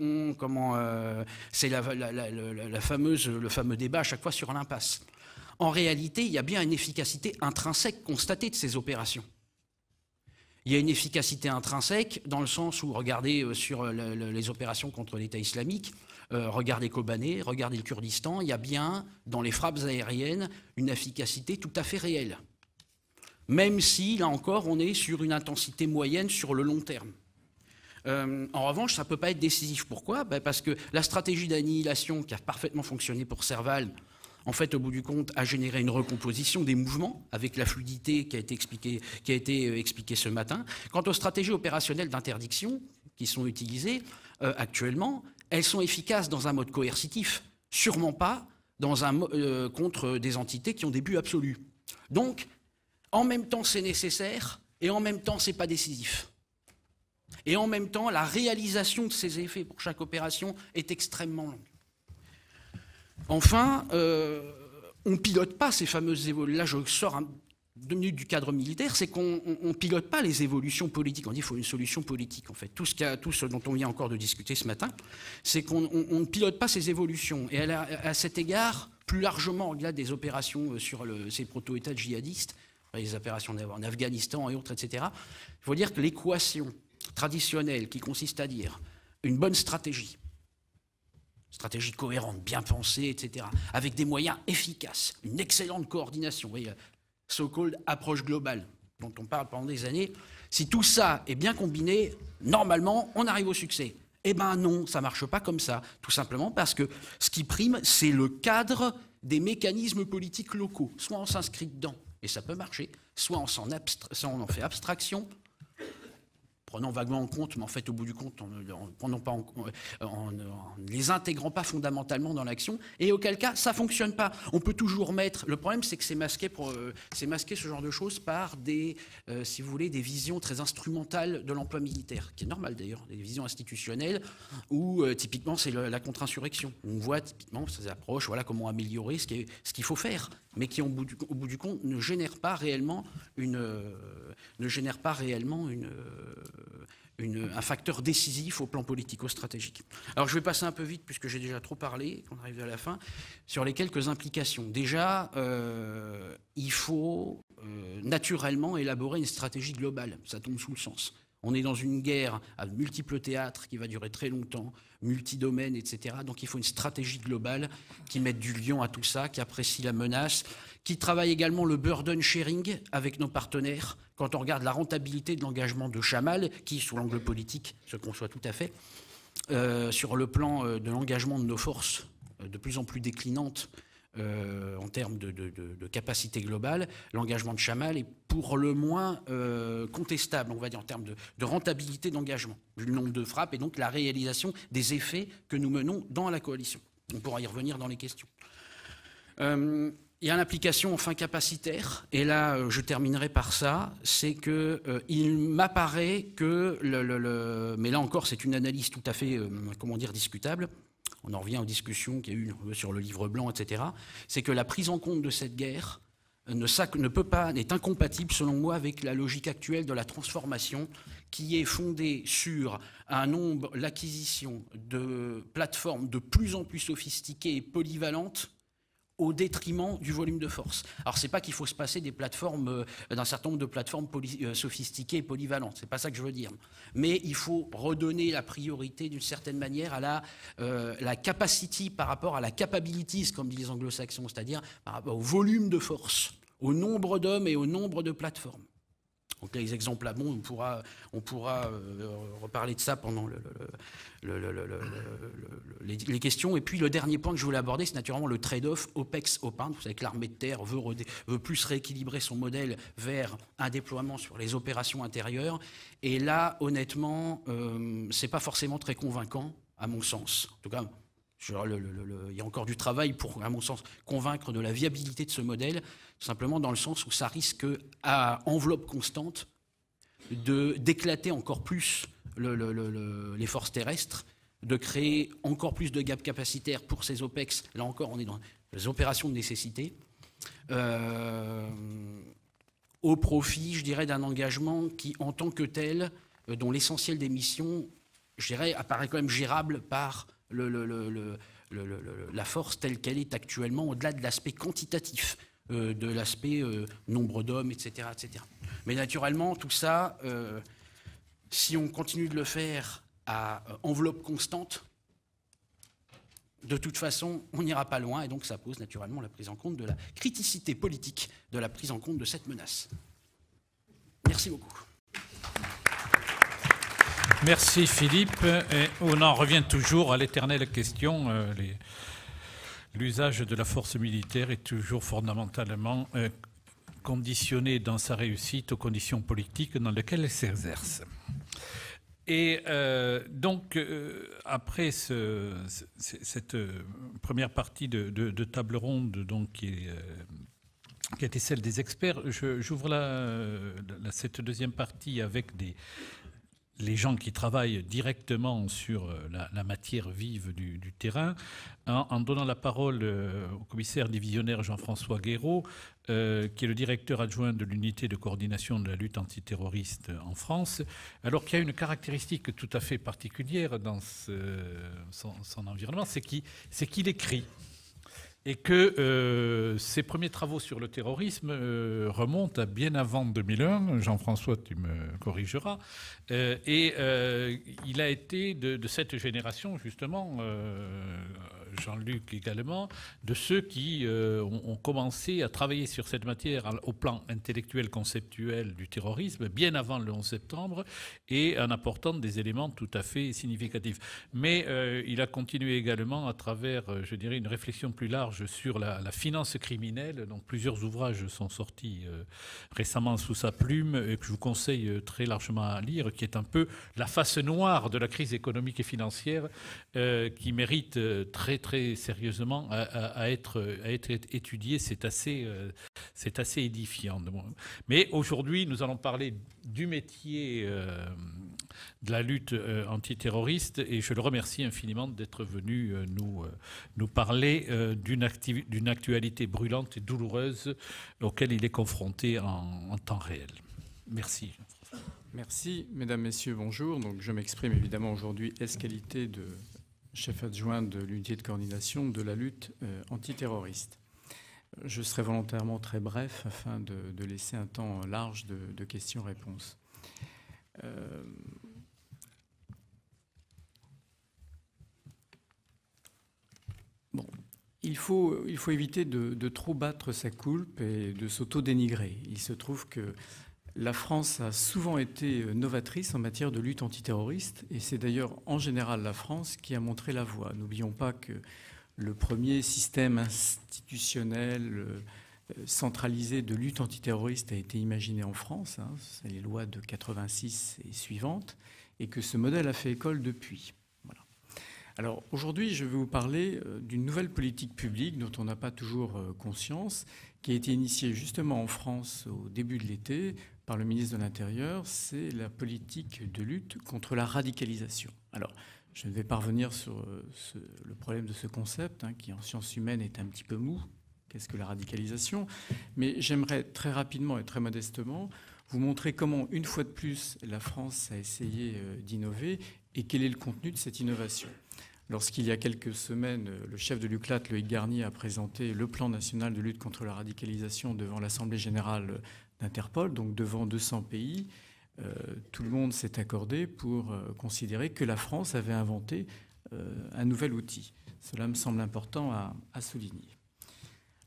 c'est le fameux débat à chaque fois sur l'impasse. En réalité, il y a bien une efficacité intrinsèque constatée de ces opérations. Il y a une efficacité intrinsèque dans le sens où, regardez sur les opérations contre l'État islamique, regardez Kobané, regardez le Kurdistan, il y a bien dans les frappes aériennes une efficacité tout à fait réelle. Même si, là encore, on est sur une intensité moyenne sur le long terme. En revanche, ça ne peut pas être décisif. Pourquoi ? Parce que la stratégie d'annihilation qui a parfaitement fonctionné pour Serval, en fait, au bout du compte, a généré une recomposition des mouvements avec la fluidité qui a été expliquée ce matin. Quant aux stratégies opérationnelles d'interdiction qui sont utilisées actuellement, elles sont efficaces dans un mode coercitif, sûrement pas contre des entités qui ont des buts absolus. Donc, en même temps, c'est nécessaire et en même temps, ce n'est pas décisif. Et en même temps, la réalisation de ces effets pour chaque opération est extrêmement longue. Enfin, ne pilote pas ces fameuses évolutions. Là, je sors 2 minutes du cadre militaire, c'est qu'on ne pilote pas les évolutions politiques. On dit qu'il faut une solution politique, en fait. Tout ce dont on vient encore de discuter ce matin, c'est qu'on ne pilote pas ces évolutions. Et à cet égard, plus largement, au-delà des opérations sur ces proto-États djihadistes, les opérations en Afghanistan et autres, etc., il faut dire que l'équation traditionnelle qui consiste à dire une bonne stratégie cohérente, bien pensée, etc., avec des moyens efficaces, une excellente coordination, vous voyez, so-called approche globale, dont on parle pendant des années, si tout ça est bien combiné, normalement, on arrive au succès. Eh bien non, ça ne marche pas comme ça, tout simplement parce que ce qui prime, c'est le cadre des mécanismes politiques locaux. Soit on s'inscrit dedans, et ça peut marcher, soit on en fait abstraction, prenant vaguement en compte, mais en fait, au bout du compte, en ne les intégrant pas fondamentalement dans l'action, et auquel cas, ça ne fonctionne pas. On peut toujours mettre... Le problème, c'est que c'est masqué ce genre de choses par des, si vous voulez, des visions très instrumentales de l'emploi militaire, qui est normal d'ailleurs, des visions institutionnelles, où typiquement, c'est la contre-insurrection. On voit typiquement ces approches, voilà comment améliorer ce qu'il faut faire, mais qui, au bout du compte, ne génère pas réellement un facteur décisif au plan politico-stratégique. Alors je vais passer un peu vite, puisque j'ai déjà trop parlé, qu'on arrive à la fin, sur les quelques implications. Déjà, il faut naturellement élaborer une stratégie globale, ça tombe sous le sens. On est dans une guerre à multiples théâtres qui va durer très longtemps, multidomaines, etc. Donc il faut une stratégie globale qui mette du lion à tout ça, qui apprécie la menace, qui travaille également le burden sharing avec nos partenaires. Quand on regarde la rentabilité de l'engagement de Chammal, qui, sous l'angle politique, se conçoit tout à fait, sur le plan de l'engagement de nos forces, de plus en plus déclinantes, en termes de capacité globale, l'engagement de Chammal est pour le moins contestable, on va dire, en termes de rentabilité d'engagement, du nombre de frappes et donc la réalisation des effets que nous menons dans la coalition. On pourra y revenir dans les questions. Il y a l'implication enfin capacitaire, et là je terminerai par ça, c'est que il m'apparaît que, mais là encore c'est une analyse tout à fait, discutable, on en revient aux discussions qu'il y a eu sur le livre blanc, etc., c'est que la prise en compte de cette guerre n'est incompatible, selon moi, avec la logique actuelle de la transformation qui est fondée sur l'acquisition de plateformes de plus en plus sophistiquées et polyvalentes au détriment du volume de force. Alors, c'est pas qu'il faut se passer d'un certain nombre de plateformes sophistiquées et polyvalentes, c'est pas ça que je veux dire. Mais il faut redonner la priorité, d'une certaine manière, à la capacity par rapport à la capabilities, comme disent les anglo-saxons, c'est-à-dire par rapport au volume de force, au nombre d'hommes et au nombre de plateformes. Donc les exemples là-bas, on pourra reparler de ça pendant les questions. Et puis le dernier point que je voulais aborder, c'est naturellement le trade-off OPEX-OPINT. Vous savez que l'armée de terre veut plus rééquilibrer son modèle vers un déploiement sur les opérations intérieures. Et là, honnêtement, c'est pas forcément très convaincant, à mon sens. En tout cas, il y a encore du travail pour, à mon sens, convaincre de la viabilité de ce modèle, simplement dans le sens où ça risque, à enveloppe constante, d'éclater encore plus les forces terrestres, de créer encore plus de gaps capacitaires pour ces OPEX. Là encore, on est dans les opérations de nécessité, au profit, je dirais, d'un engagement qui, en tant que tel, dont l'essentiel des missions, je dirais, apparaît quand même gérable par la force telle qu'elle est actuellement, au-delà de l'aspect quantitatif, de l'aspect nombre d'hommes, etc., etc. Mais naturellement, tout ça, si on continue de le faire à enveloppe constante, de toute façon, on n'ira pas loin, et donc ça pose naturellement la prise en compte de la criticité politique de la prise en compte de cette menace. Merci beaucoup. Merci Philippe. Et on en revient toujours à l'éternelle question. L'usage de la force militaire est toujours fondamentalement conditionné dans sa réussite aux conditions politiques dans lesquelles elle s'exerce. Et donc, après cette première partie de table ronde, donc, qui a été celle des experts, j'ouvre cette deuxième partie avec les gens qui travaillent directement sur la matière vive du terrain, en donnant la parole au commissaire divisionnaire Jean-François Guéraud, qui est le directeur adjoint de l'unité de coordination de la lutte antiterroriste en France, alors qu'il y a une caractéristique tout à fait particulière dans son environnement, c'est qu'il écrit. Et que ses premiers travaux sur le terrorisme remontent à bien avant 2001. Jean-François, tu me corrigeras. Et il a été de cette génération, justement, Jean-Luc également, de ceux qui ont commencé à travailler sur cette matière au plan intellectuel, conceptuel du terrorisme, bien avant le 11 septembre, et en apportant des éléments tout à fait significatifs. Mais il a continué également à travers, je dirais, une réflexion plus large sur la finance criminelle. Donc plusieurs ouvrages sont sortis récemment sous sa plume et que je vous conseille très largement à lire, qui est un peu la face noire de la crise économique et financière qui mérite très très sérieusement à être étudiée. C'est assez édifiant. Mais aujourd'hui, nous allons parler du métier de la lutte antiterroriste et je le remercie infiniment d'être venu nous parler d'une actualité brûlante et douloureuse auquel il est confronté en temps réel. Merci. Merci, mesdames, messieurs, bonjour. Donc, je m'exprime évidemment aujourd'hui qualité de chef adjoint de l'unité de coordination de la lutte antiterroriste. Je serai volontairement très bref afin de laisser un temps large de questions-réponses. Bon, il faut éviter de trop battre sa coulpe et de s'auto-dénigrer. Il se trouve que la France a souvent été novatrice en matière de lutte antiterroriste et c'est d'ailleurs en général la France qui a montré la voie. N'oublions pas que le premier système institutionnel centralisé de lutte antiterroriste a été imaginé en France, c'est les lois de 86 et suivantes, et que ce modèle a fait école depuis. Voilà. Alors aujourd'hui, je vais vous parler d'une nouvelle politique publique dont on n'a pas toujours conscience, qui a été initiée justement en France au début de l'été par le ministre de l'Intérieur, c'est la politique de lutte contre la radicalisation. Alors, je ne vais pas revenir sur le problème de ce concept, qui en sciences humaines est un petit peu mou. Qu'est-ce que la radicalisation? Mais j'aimerais très rapidement et très modestement vous montrer comment, une fois de plus, la France a essayé d'innover et quel est le contenu de cette innovation. Lorsqu'il y a quelques semaines, le chef de l'UCLAT, Loïc Garnier, a présenté le plan national de lutte contre la radicalisation devant l'Assemblée générale d'Interpol, donc devant 200 pays, tout le monde s'est accordé pour considérer que la France avait inventé un nouvel outil. Cela me semble important à souligner.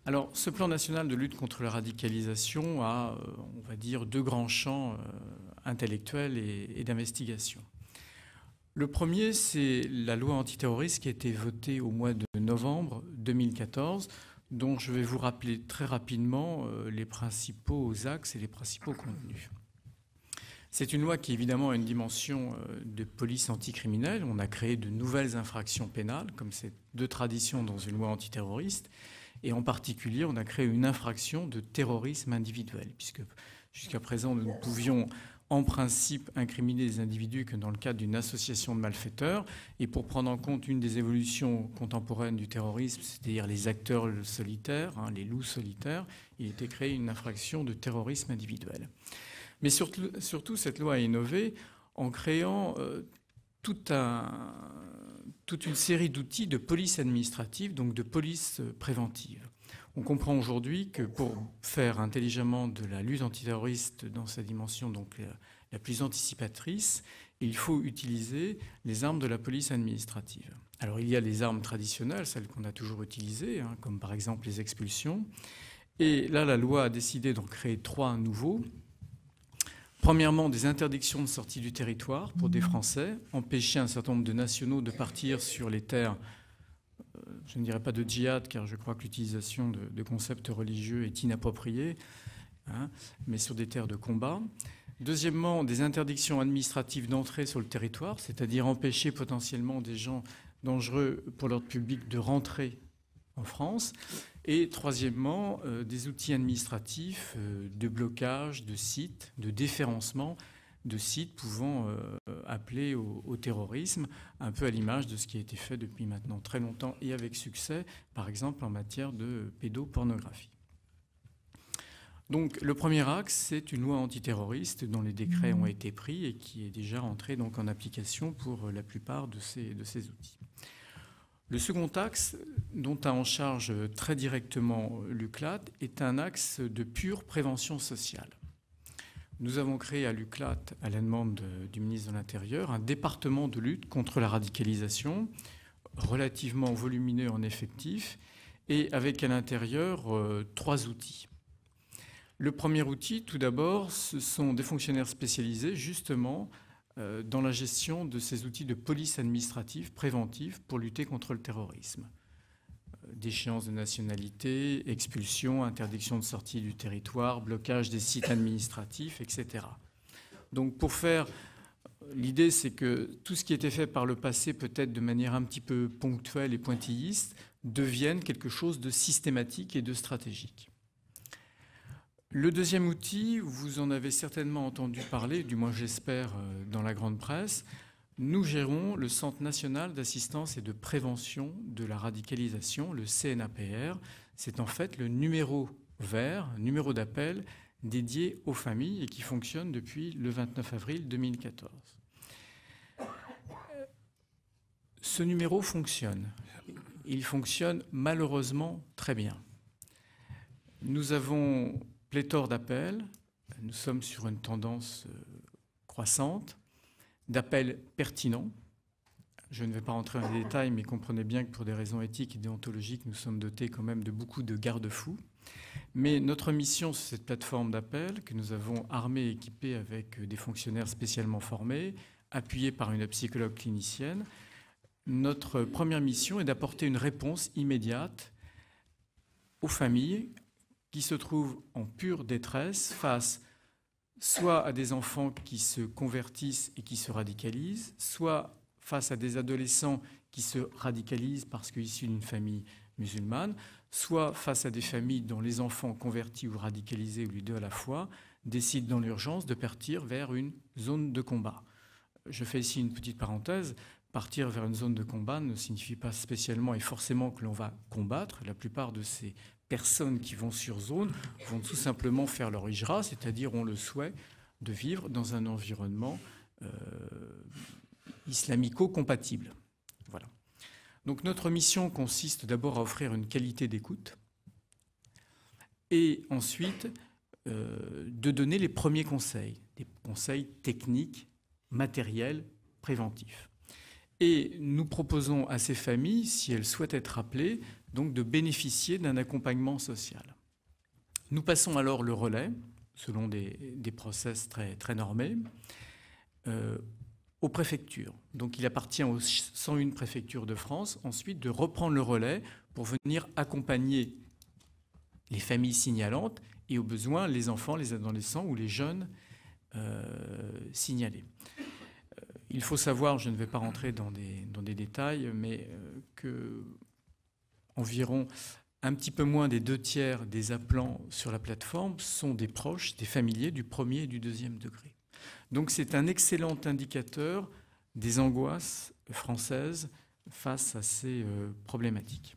Alors, ce plan national de lutte contre la radicalisation a, on va dire, deux grands champs intellectuels et d'investigation. Le premier, c'est la loi antiterroriste qui a été votée au mois de novembre 2014, dont je vais vous rappeler très rapidement les principaux axes et les principaux contenus. C'est une loi qui, évidemment, a une dimension de police anticriminelle. On a créé de nouvelles infractions pénales, comme c'est de tradition dans une loi antiterroriste. Et en particulier, on a créé une infraction de terrorisme individuel, puisque jusqu'à présent, nous ne pouvions en principe incriminer des individus que dans le cadre d'une association de malfaiteurs. Et pour prendre en compte une des évolutions contemporaines du terrorisme, c'est-à-dire les acteurs solitaires, les loups solitaires, il a été créé une infraction de terrorisme individuel. Mais surtout, cette loi a innové en créant toute une série d'outils de police administrative, donc de police préventive. On comprend aujourd'hui que pour faire intelligemment de la lutte antiterroriste dans sa dimension donc la plus anticipatrice, il faut utiliser les armes de la police administrative. Alors il y a les armes traditionnelles, celles qu'on a toujours utilisées, comme par exemple les expulsions. Et là, la loi a décidé d'en créer 3 nouveaux. Premièrement, des interdictions de sortie du territoire pour des Français, empêcher un certain nombre de nationaux de partir sur les terres, je ne dirais pas de djihad, car je crois que l'utilisation de concepts religieux est inappropriée, mais sur des terres de combat. Deuxièmement, des interdictions administratives d'entrée sur le territoire, c'est-à-dire empêcher potentiellement des gens dangereux pour l'ordre public de rentrer en France. Et troisièmement, des outils administratifs de blocage, de sites, de déréférencement de sites pouvant appeler au terrorisme, un peu à l'image de ce qui a été fait depuis maintenant très longtemps et avec succès, par exemple en matière de pédopornographie. Donc le premier axe, c'est une loi antiterroriste dont les décrets ont été pris et qui est déjà entrée donc en application pour la plupart de ces outils. Le second axe, dont a en charge très directement l'UCLAT, est un axe de pure prévention sociale. Nous avons créé à l'UCLAT, à la demande du ministre de l'Intérieur, un département de lutte contre la radicalisation, relativement volumineux en effectifs, et avec à l'intérieur 3 outils. Le premier outil, tout d'abord, ce sont des fonctionnaires spécialisés, justement, dans la gestion de ces outils de police administrative préventive pour lutter contre le terrorisme. Déchéance de nationalité, expulsion, interdiction de sortie du territoire, blocage des sites administratifs, etc. Donc pour faire, l'idée c'est que tout ce qui était fait par le passé, peut-être de manière un petit peu ponctuelle et pointilliste, devienne quelque chose de systématique et de stratégique. Le deuxième outil, vous en avez certainement entendu parler, du moins j'espère dans la grande presse. Nous gérons le Centre national d'assistance et de prévention de la radicalisation, le CNAPR. C'est en fait le numéro vert, numéro d'appel dédié aux familles et qui fonctionne depuis le 29 avril 2014. Ce numéro fonctionne. Il fonctionne malheureusement très bien. Nous avons pléthore d'appels, nous sommes sur une tendance croissante, d'appels pertinents. Je ne vais pas rentrer dans les détails, mais comprenez bien que pour des raisons éthiques et déontologiques, nous sommes dotés quand même de beaucoup de garde-fous. Mais notre mission sur cette plateforme d'appel, que nous avons armée et équipée avec des fonctionnaires spécialement formés, appuyés par une psychologue clinicienne, notre première mission est d'apporter une réponse immédiate aux familles qui se trouvent en pure détresse face soit à des enfants qui se convertissent et qui se radicalisent, soit face à des adolescents qui se radicalisent parce qu'issus d'une famille musulmane, soit face à des familles dont les enfants convertis ou radicalisés, ou les deux à la fois, décident dans l'urgence de partir vers une zone de combat. Je fais ici une petite parenthèse. Partir vers une zone de combat ne signifie pas spécialement et forcément que l'on va combattre. La plupart de ces personnes qui vont sur zone vont tout simplement faire leur hijra, c'est-à-dire ont le souhait de vivre dans un environnement islamico-compatible. Voilà. Donc notre mission consiste d'abord à offrir une qualité d'écoute et ensuite de donner les premiers conseils, des conseils techniques, matériels, préventifs. Et nous proposons à ces familles, si elles souhaitent être appelées, donc de bénéficier d'un accompagnement social. Nous passons alors le relais, selon des process très, très normés, aux préfectures. Donc il appartient aux 101 préfectures de France ensuite de reprendre le relais pour venir accompagner les familles signalantes et au besoin les enfants, les adolescents ou les jeunes signalés. Il faut savoir, je ne vais pas rentrer dans des détails, mais que environ un petit peu moins des 2/3 des appelants sur la plateforme sont des proches, des familiers du premier et du deuxième degré. Donc c'est un excellent indicateur des angoisses françaises face à ces problématiques.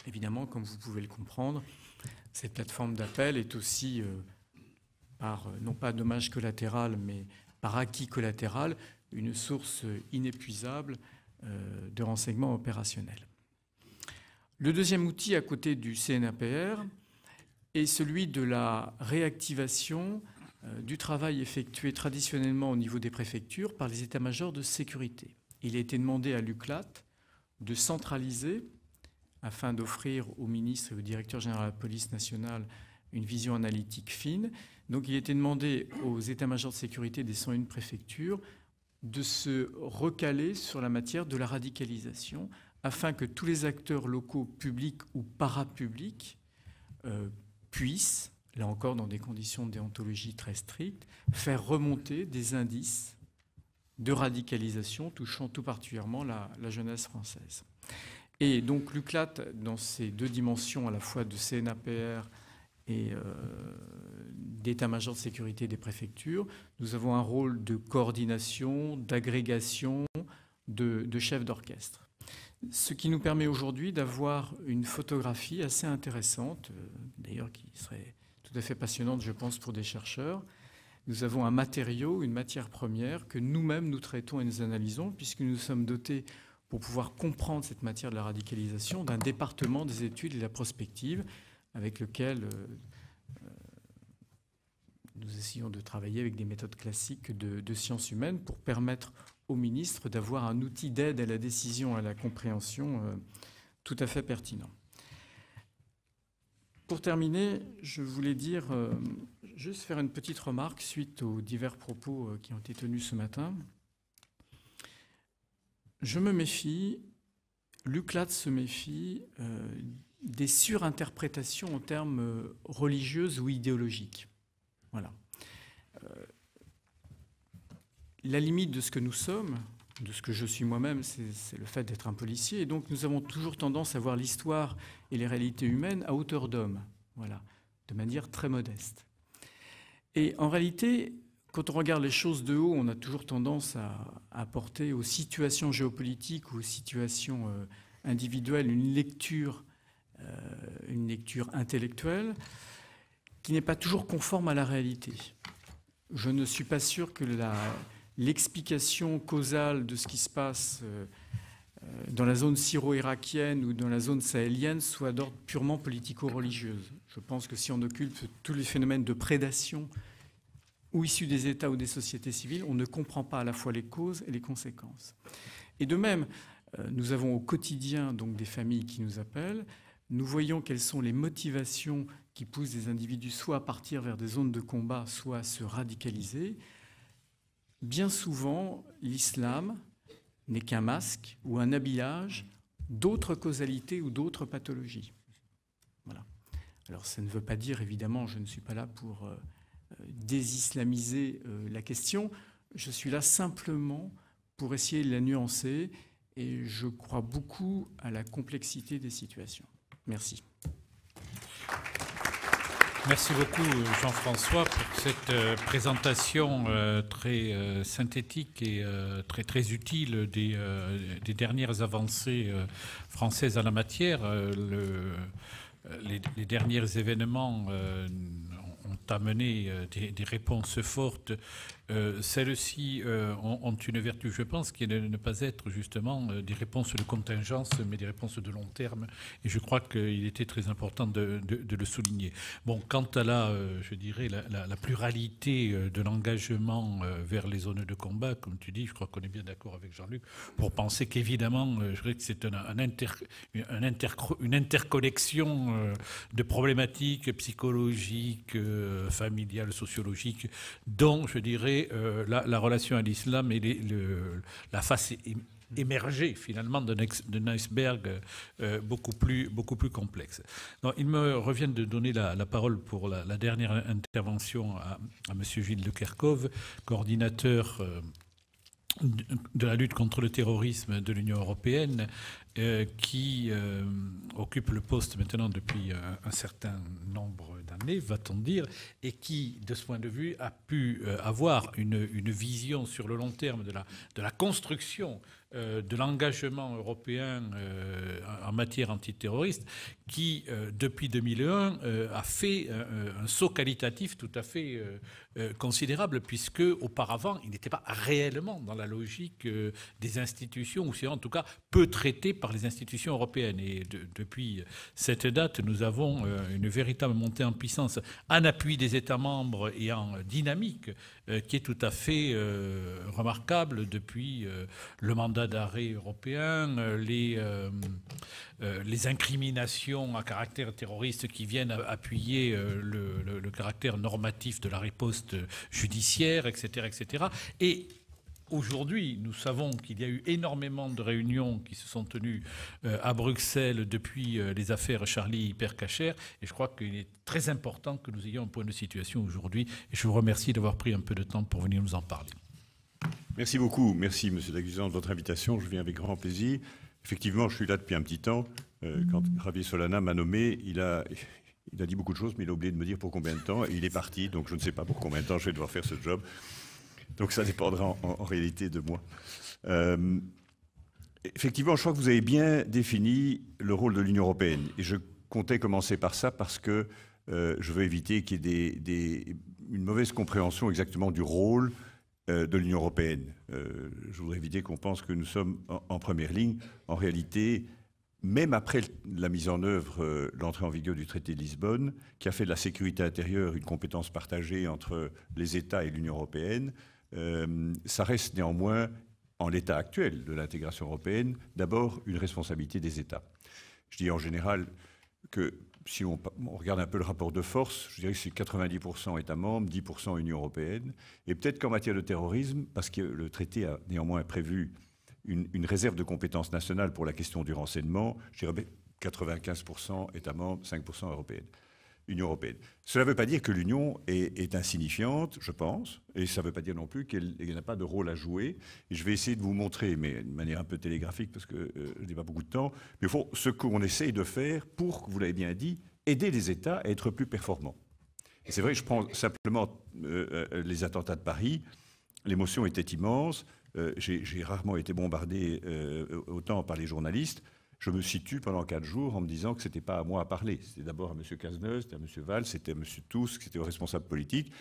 Évidemment, comme vous pouvez le comprendre, cette plateforme d'appel est aussi, par non pas dommage collatéral, mais par acquis collatéral, une source inépuisable de renseignements opérationnels. Le deuxième outil à côté du CNAPR est celui de la réactivation du travail effectué traditionnellement au niveau des préfectures par les états-majors de sécurité. Il a été demandé à l'UCLAT de centraliser, afin d'offrir au ministre et au directeur général de la police nationale une vision analytique fine. Donc il a été demandé aux états-majors de sécurité des 101 préfectures de se recaler sur la matière de la radicalisation afin que tous les acteurs locaux, publics ou parapublics, puissent, là encore dans des conditions de déontologie très strictes, faire remonter des indices de radicalisation touchant tout particulièrement la jeunesse française. Et donc l'UCLAT, dans ces deux dimensions à la fois de CNAPR et d'état-major de sécurité des préfectures. Nous avons un rôle de coordination, d'agrégation, de chef d'orchestre. Ce qui nous permet aujourd'hui d'avoir une photographie assez intéressante, d'ailleurs qui serait tout à fait passionnante, je pense, pour des chercheurs. Nous avons un matériau, une matière première que nous-mêmes nous traitons et nous analysons, puisque nous sommes dotés, pour pouvoir comprendre cette matière de la radicalisation, d'un département des études et de la prospective avec lequel nous essayons de travailler avec des méthodes classiques de sciences humaines pour permettre au ministre d'avoir un outil d'aide à la décision, à la compréhension tout à fait pertinent. Pour terminer, je voulais dire, juste faire une petite remarque suite aux divers propos qui ont été tenus ce matin. Je me méfie, l'UCLAD se méfie des surinterprétations en termes religieuses ou idéologiques. Voilà. La limite de ce que nous sommes, de ce que je suis moi-même, c'est le fait d'être un policier. Et donc nous avons toujours tendance à voir l'histoire et les réalités humaines à hauteur d'homme, voilà, de manière très modeste. Et en réalité, quand on regarde les choses de haut, on a toujours tendance à apporter aux situations géopolitiques ou aux situations individuelles une lecture intellectuelle qui n'est pas toujours conforme à la réalité. Je ne suis pas sûr que l'explication causale de ce qui se passe dans la zone syro-irakienne ou dans la zone sahélienne soit d'ordre purement politico-religieuse. Je pense que si on occulte tous les phénomènes de prédation ou issus des États ou des sociétés civiles, on ne comprend pas à la fois les causes et les conséquences. Et de même, nous avons au quotidien donc des familles qui nous appellent. Nous voyons quelles sont les motivations qui poussent des individus soit à partir vers des zones de combat, soit à se radicaliser. Bien souvent, l'islam n'est qu'un masque ou un habillage d'autres causalités ou d'autres pathologies. Voilà. Alors ça ne veut pas dire, évidemment, je ne suis pas là pour désislamiser la question, je suis là simplement pour essayer de la nuancer et je crois beaucoup à la complexité des situations. Merci. Merci beaucoup Jean-François pour cette présentation très synthétique et très utile des dernières avancées françaises en la matière. Les derniers événements ont amené des réponses fortes. Celles-ci ont une vertu, je pense, qui est de ne pas être justement des réponses de contingence, mais des réponses de long terme. Et je crois qu'il était très important de le souligner. Bon, quant à je dirais, la pluralité de l'engagement vers les zones de combat, comme tu dis, je crois qu'on est bien d'accord avec Jean-Luc, pour penser qu'évidemment, je dirais que c'est une interconnexion de problématiques psychologiques, familiales, sociologiques, dont, je dirais, la relation à l'islam et la face émergée finalement d'un iceberg beaucoup plus complexe. Donc, il me revient de donner la parole pour la dernière intervention à M. Gilles de Kerchove, coordinateur de la lutte contre le terrorisme de l'Union européenne, qui occupe le poste maintenant depuis un certain nombre d'années, va-t-on dire, et qui, de ce point de vue, a pu avoir une vision sur le long terme de la construction de l'engagement européen en matière antiterroriste, qui, depuis 2001, a fait un saut qualitatif tout à fait considérable, puisque auparavant, il n'était pas réellement dans la logique des institutions, ou sinon, en tout cas, peu traité par les institutions européennes. Et depuis cette date, nous avons une véritable montée en puissance en appui des États membres et en dynamique qui est tout à fait remarquable depuis le mandat d'arrêt européen, les incriminations à caractère terroriste qui viennent appuyer le caractère normatif de la riposte judiciaire, etc., etc. Et aujourd'hui, nous savons qu'il y a eu énormément de réunions qui se sont tenues à Bruxelles depuis les affaires Charlie Hypercacher. Et je crois qu'il est très important que nous ayons un point de situation aujourd'hui. Et je vous remercie d'avoir pris un peu de temps pour venir nous en parler. Merci beaucoup. Merci, M. Daguzan, de votre invitation. Je viens avec grand plaisir. Effectivement, je suis là depuis un petit temps. Quand Javier Solana m'a nommé, il Il a dit beaucoup de choses, mais il a oublié de me dire pour combien de temps. Et il est parti, donc je ne sais pas pour combien de temps je vais devoir faire ce job. Donc ça dépendra en réalité de moi. Effectivement, je crois que vous avez bien défini le rôle de l'Union européenne. Et je comptais commencer par ça parce que je veux éviter qu'il y ait une mauvaise compréhension exactement du rôle de l'Union européenne. Je voudrais éviter qu'on pense que nous sommes en première ligne. En réalité, même après la mise en œuvre, l'entrée en vigueur du traité de Lisbonne, qui a fait de la sécurité intérieure une compétence partagée entre les États et l'Union européenne, ça reste néanmoins, en l'état actuel de l'intégration européenne, d'abord une responsabilité des États. Je dis en général que si on regarde un peu le rapport de force, je dirais que c'est 90% États membres, 10% Union européenne. Et peut-être qu'en matière de terrorisme, parce que le traité a néanmoins prévu une réserve de compétences nationales pour la question du renseignement, je dirais 95% États membres, 5% européenne. Union européenne. Cela ne veut pas dire que l'Union est insignifiante, je pense, et ça ne veut pas dire non plus qu'elle n'a pas de rôle à jouer. Et je vais essayer de vous montrer, mais de manière un peu télégraphique, parce que je n'ai pas beaucoup de temps, mais au fond, ce qu'on essaye de faire pour, vous l'avez bien dit, aider les États à être plus performants. Et c'est vrai, je prends simplement les attentats de Paris, l'émotion était immense, j'ai rarement été bombardé autant par les journalistes. Je me situe pendant 4 jours en me disant que ce n'était pas à moi à parler. C'était d'abord à M. Cazeneuve, c'était à M. Valls, c'était à M. Tusk, c'était aux responsables politiques.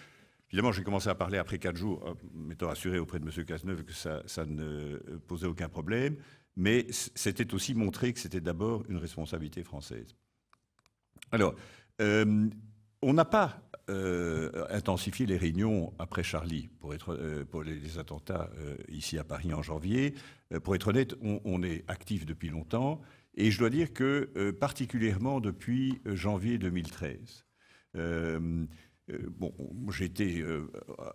Évidemment, j'ai commencé à parler après 4 jours, m'étant assuré auprès de M. Cazeneuve que ça ne posait aucun problème. Mais c'était aussi montrer que c'était d'abord une responsabilité française. Alors, on n'a pas intensifié les réunions après Charlie pour les attentats ici à Paris en janvier. Pour être honnête, on est actif depuis longtemps. Et je dois dire que particulièrement depuis janvier 2013. Bon, j'ai été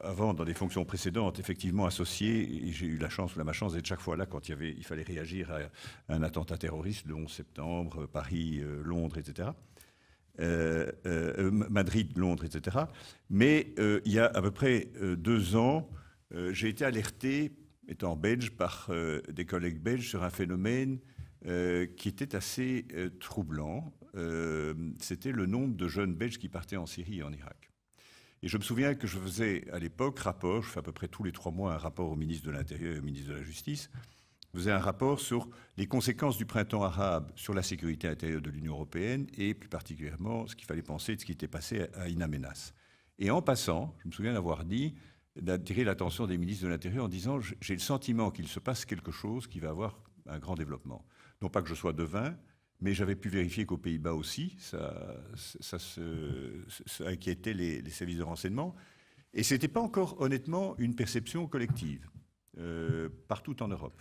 avant dans des fonctions précédentes effectivement associé, et j'ai eu la chance ou la malchance d'être chaque fois là quand il fallait réagir à un attentat terroriste, le 11 septembre, Paris, Londres, etc. Madrid, Londres, etc. Mais il y a à peu près 2 ans, j'ai été alerté, étant belge, par des collègues belges sur un phénomène qui était assez troublant. C'était le nombre de jeunes Belges qui partaient en Syrie et en Irak. Et je me souviens que je faisais à l'époque je fais à peu près tous les 3 mois un rapport au ministre de l'Intérieur et au ministre de la Justice. Je faisais un rapport sur les conséquences du printemps arabe sur la sécurité intérieure de l'Union européenne et plus particulièrement ce qu'il fallait penser de ce qui était passé à In Amenas. Et en passant, je me souviens d'avoir dit, d'attirer l'attention des ministres de l'Intérieur en disant « j'ai le sentiment qu'il se passe quelque chose qui va avoir un grand développement ». Non pas que je sois devin, mais j'avais pu vérifier qu'aux Pays-Bas aussi, ça inquiétait les services de renseignement. Et ce n'était pas encore, honnêtement, une perception collective, partout en Europe,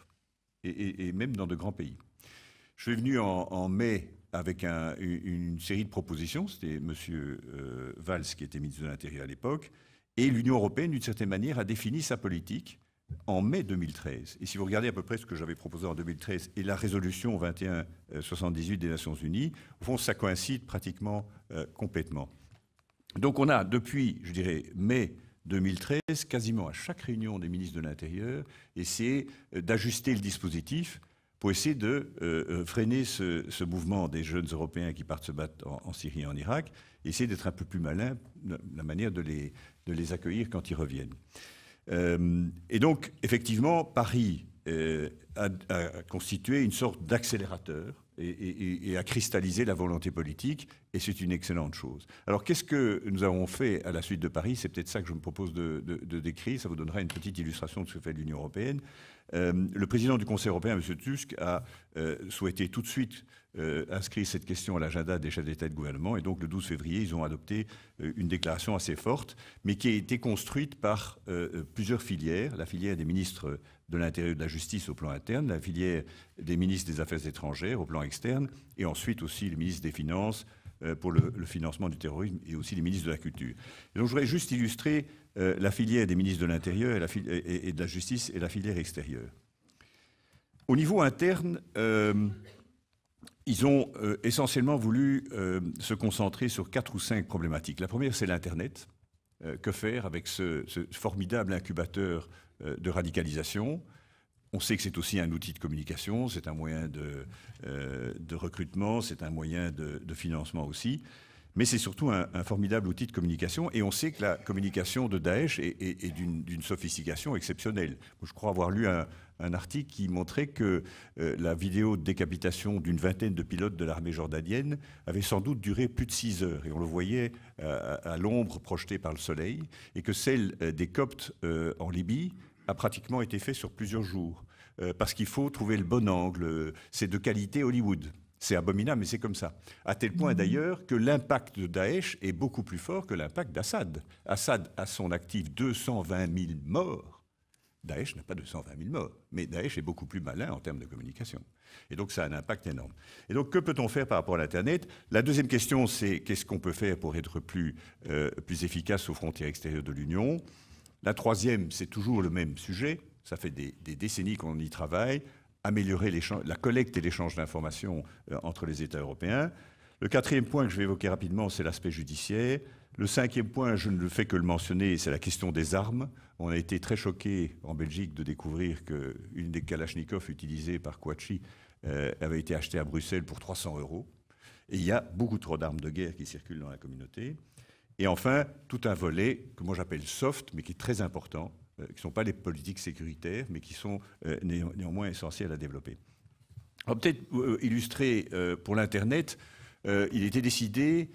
et même dans de grands pays. Je suis venu en mai avec une série de propositions. C'était M. Valls qui était ministre de l'Intérieur à l'époque. Et l'Union européenne, d'une certaine manière, a défini sa politique en mai 2013. Et si vous regardez à peu près ce que j'avais proposé en 2013 et la résolution 2178 des Nations Unies, au fond, ça coïncide pratiquement complètement. Donc on a, depuis, je dirais, mai 2013, quasiment à chaque réunion des ministres de l'Intérieur, essayé d'ajuster le dispositif pour essayer de freiner ce mouvement des jeunes Européens qui partent se battre en Syrie et en Irak, et essayer d'être un peu plus malin la manière de les accueillir quand ils reviennent. Et donc, effectivement, Paris a constitué une sorte d'accélérateur et a cristallisé la volonté politique, et c'est une excellente chose. Alors, qu'est-ce que nous avons fait à la suite de Paris? C'est peut-être ça que je me propose de décrire, ça vous donnera une petite illustration de ce que fait l'Union européenne. Le président du Conseil européen, M. Tusk, a souhaité tout de suite inscrire cette question à l'agenda des chefs d'État et de gouvernement, et donc le 12 février, ils ont adopté une déclaration assez forte, mais qui a été construite par plusieurs filières, la filière des ministres de l'Intérieur et de la Justice au plan interne, la filière des ministres des Affaires étrangères au plan externe, et ensuite aussi les ministres des Finances pour le financement du terrorisme, et aussi les ministres de la Culture. Et donc je voudrais juste illustrer la filière des ministres de l'Intérieur et de la Justice et la filière extérieure. Au niveau interne, ils ont essentiellement voulu se concentrer sur 4 ou 5 problématiques. La première, c'est l'Internet. Que faire avec ce formidable incubateur de radicalisation? On sait que c'est aussi un outil de communication, c'est un moyen de recrutement, c'est un moyen de financement aussi. mais c'est surtout un formidable outil de communication, et on sait que la communication de Daesh est d'une sophistication exceptionnelle. Je crois avoir lu un article qui montrait que la vidéo de décapitation d'une vingtaine de pilotes de l'armée jordanienne avait sans doute duré plus de 6 heures, et on le voyait à l'ombre projetée par le soleil, et que celle des Coptes en Libye a pratiquement été faite sur plusieurs jours, parce qu'il faut trouver le bon angle, c'est de qualité Hollywood. C'est abominable, mais c'est comme ça. À tel point d'ailleurs que l'impact de Daesh est beaucoup plus fort que l'impact d'Assad. Assad a son actif 220 000 morts. Daesh n'a pas 220 000 morts, mais Daesh est beaucoup plus malin en termes de communication. Et donc ça a un impact énorme. Et donc que peut-on faire par rapport à l'Internet? La deuxième question, c'est qu'est-ce qu'on peut faire pour être plus efficace aux frontières extérieures de l'Union? La troisième, c'est toujours le même sujet. Ça fait des décennies qu'on y travaille. Améliorer la collecte et l'échange d'informations entre les États européens. Le quatrième point que je vais évoquer rapidement, c'est l'aspect judiciaire. Le cinquième point, je ne fais que le mentionner, c'est la question des armes. On a été très choqués en Belgique de découvrir qu'une des Kalachnikov utilisées par Kouachi avait été achetée à Bruxelles pour 300 €. Et il y a beaucoup trop d'armes de guerre qui circulent dans la communauté. Et enfin, tout un volet que moi j'appelle soft, mais qui est très important, qui ne sont pas les politiques sécuritaires, mais qui sont néanmoins essentielles à développer. Alors peut-être illustrer pour l'Internet, il était décidé,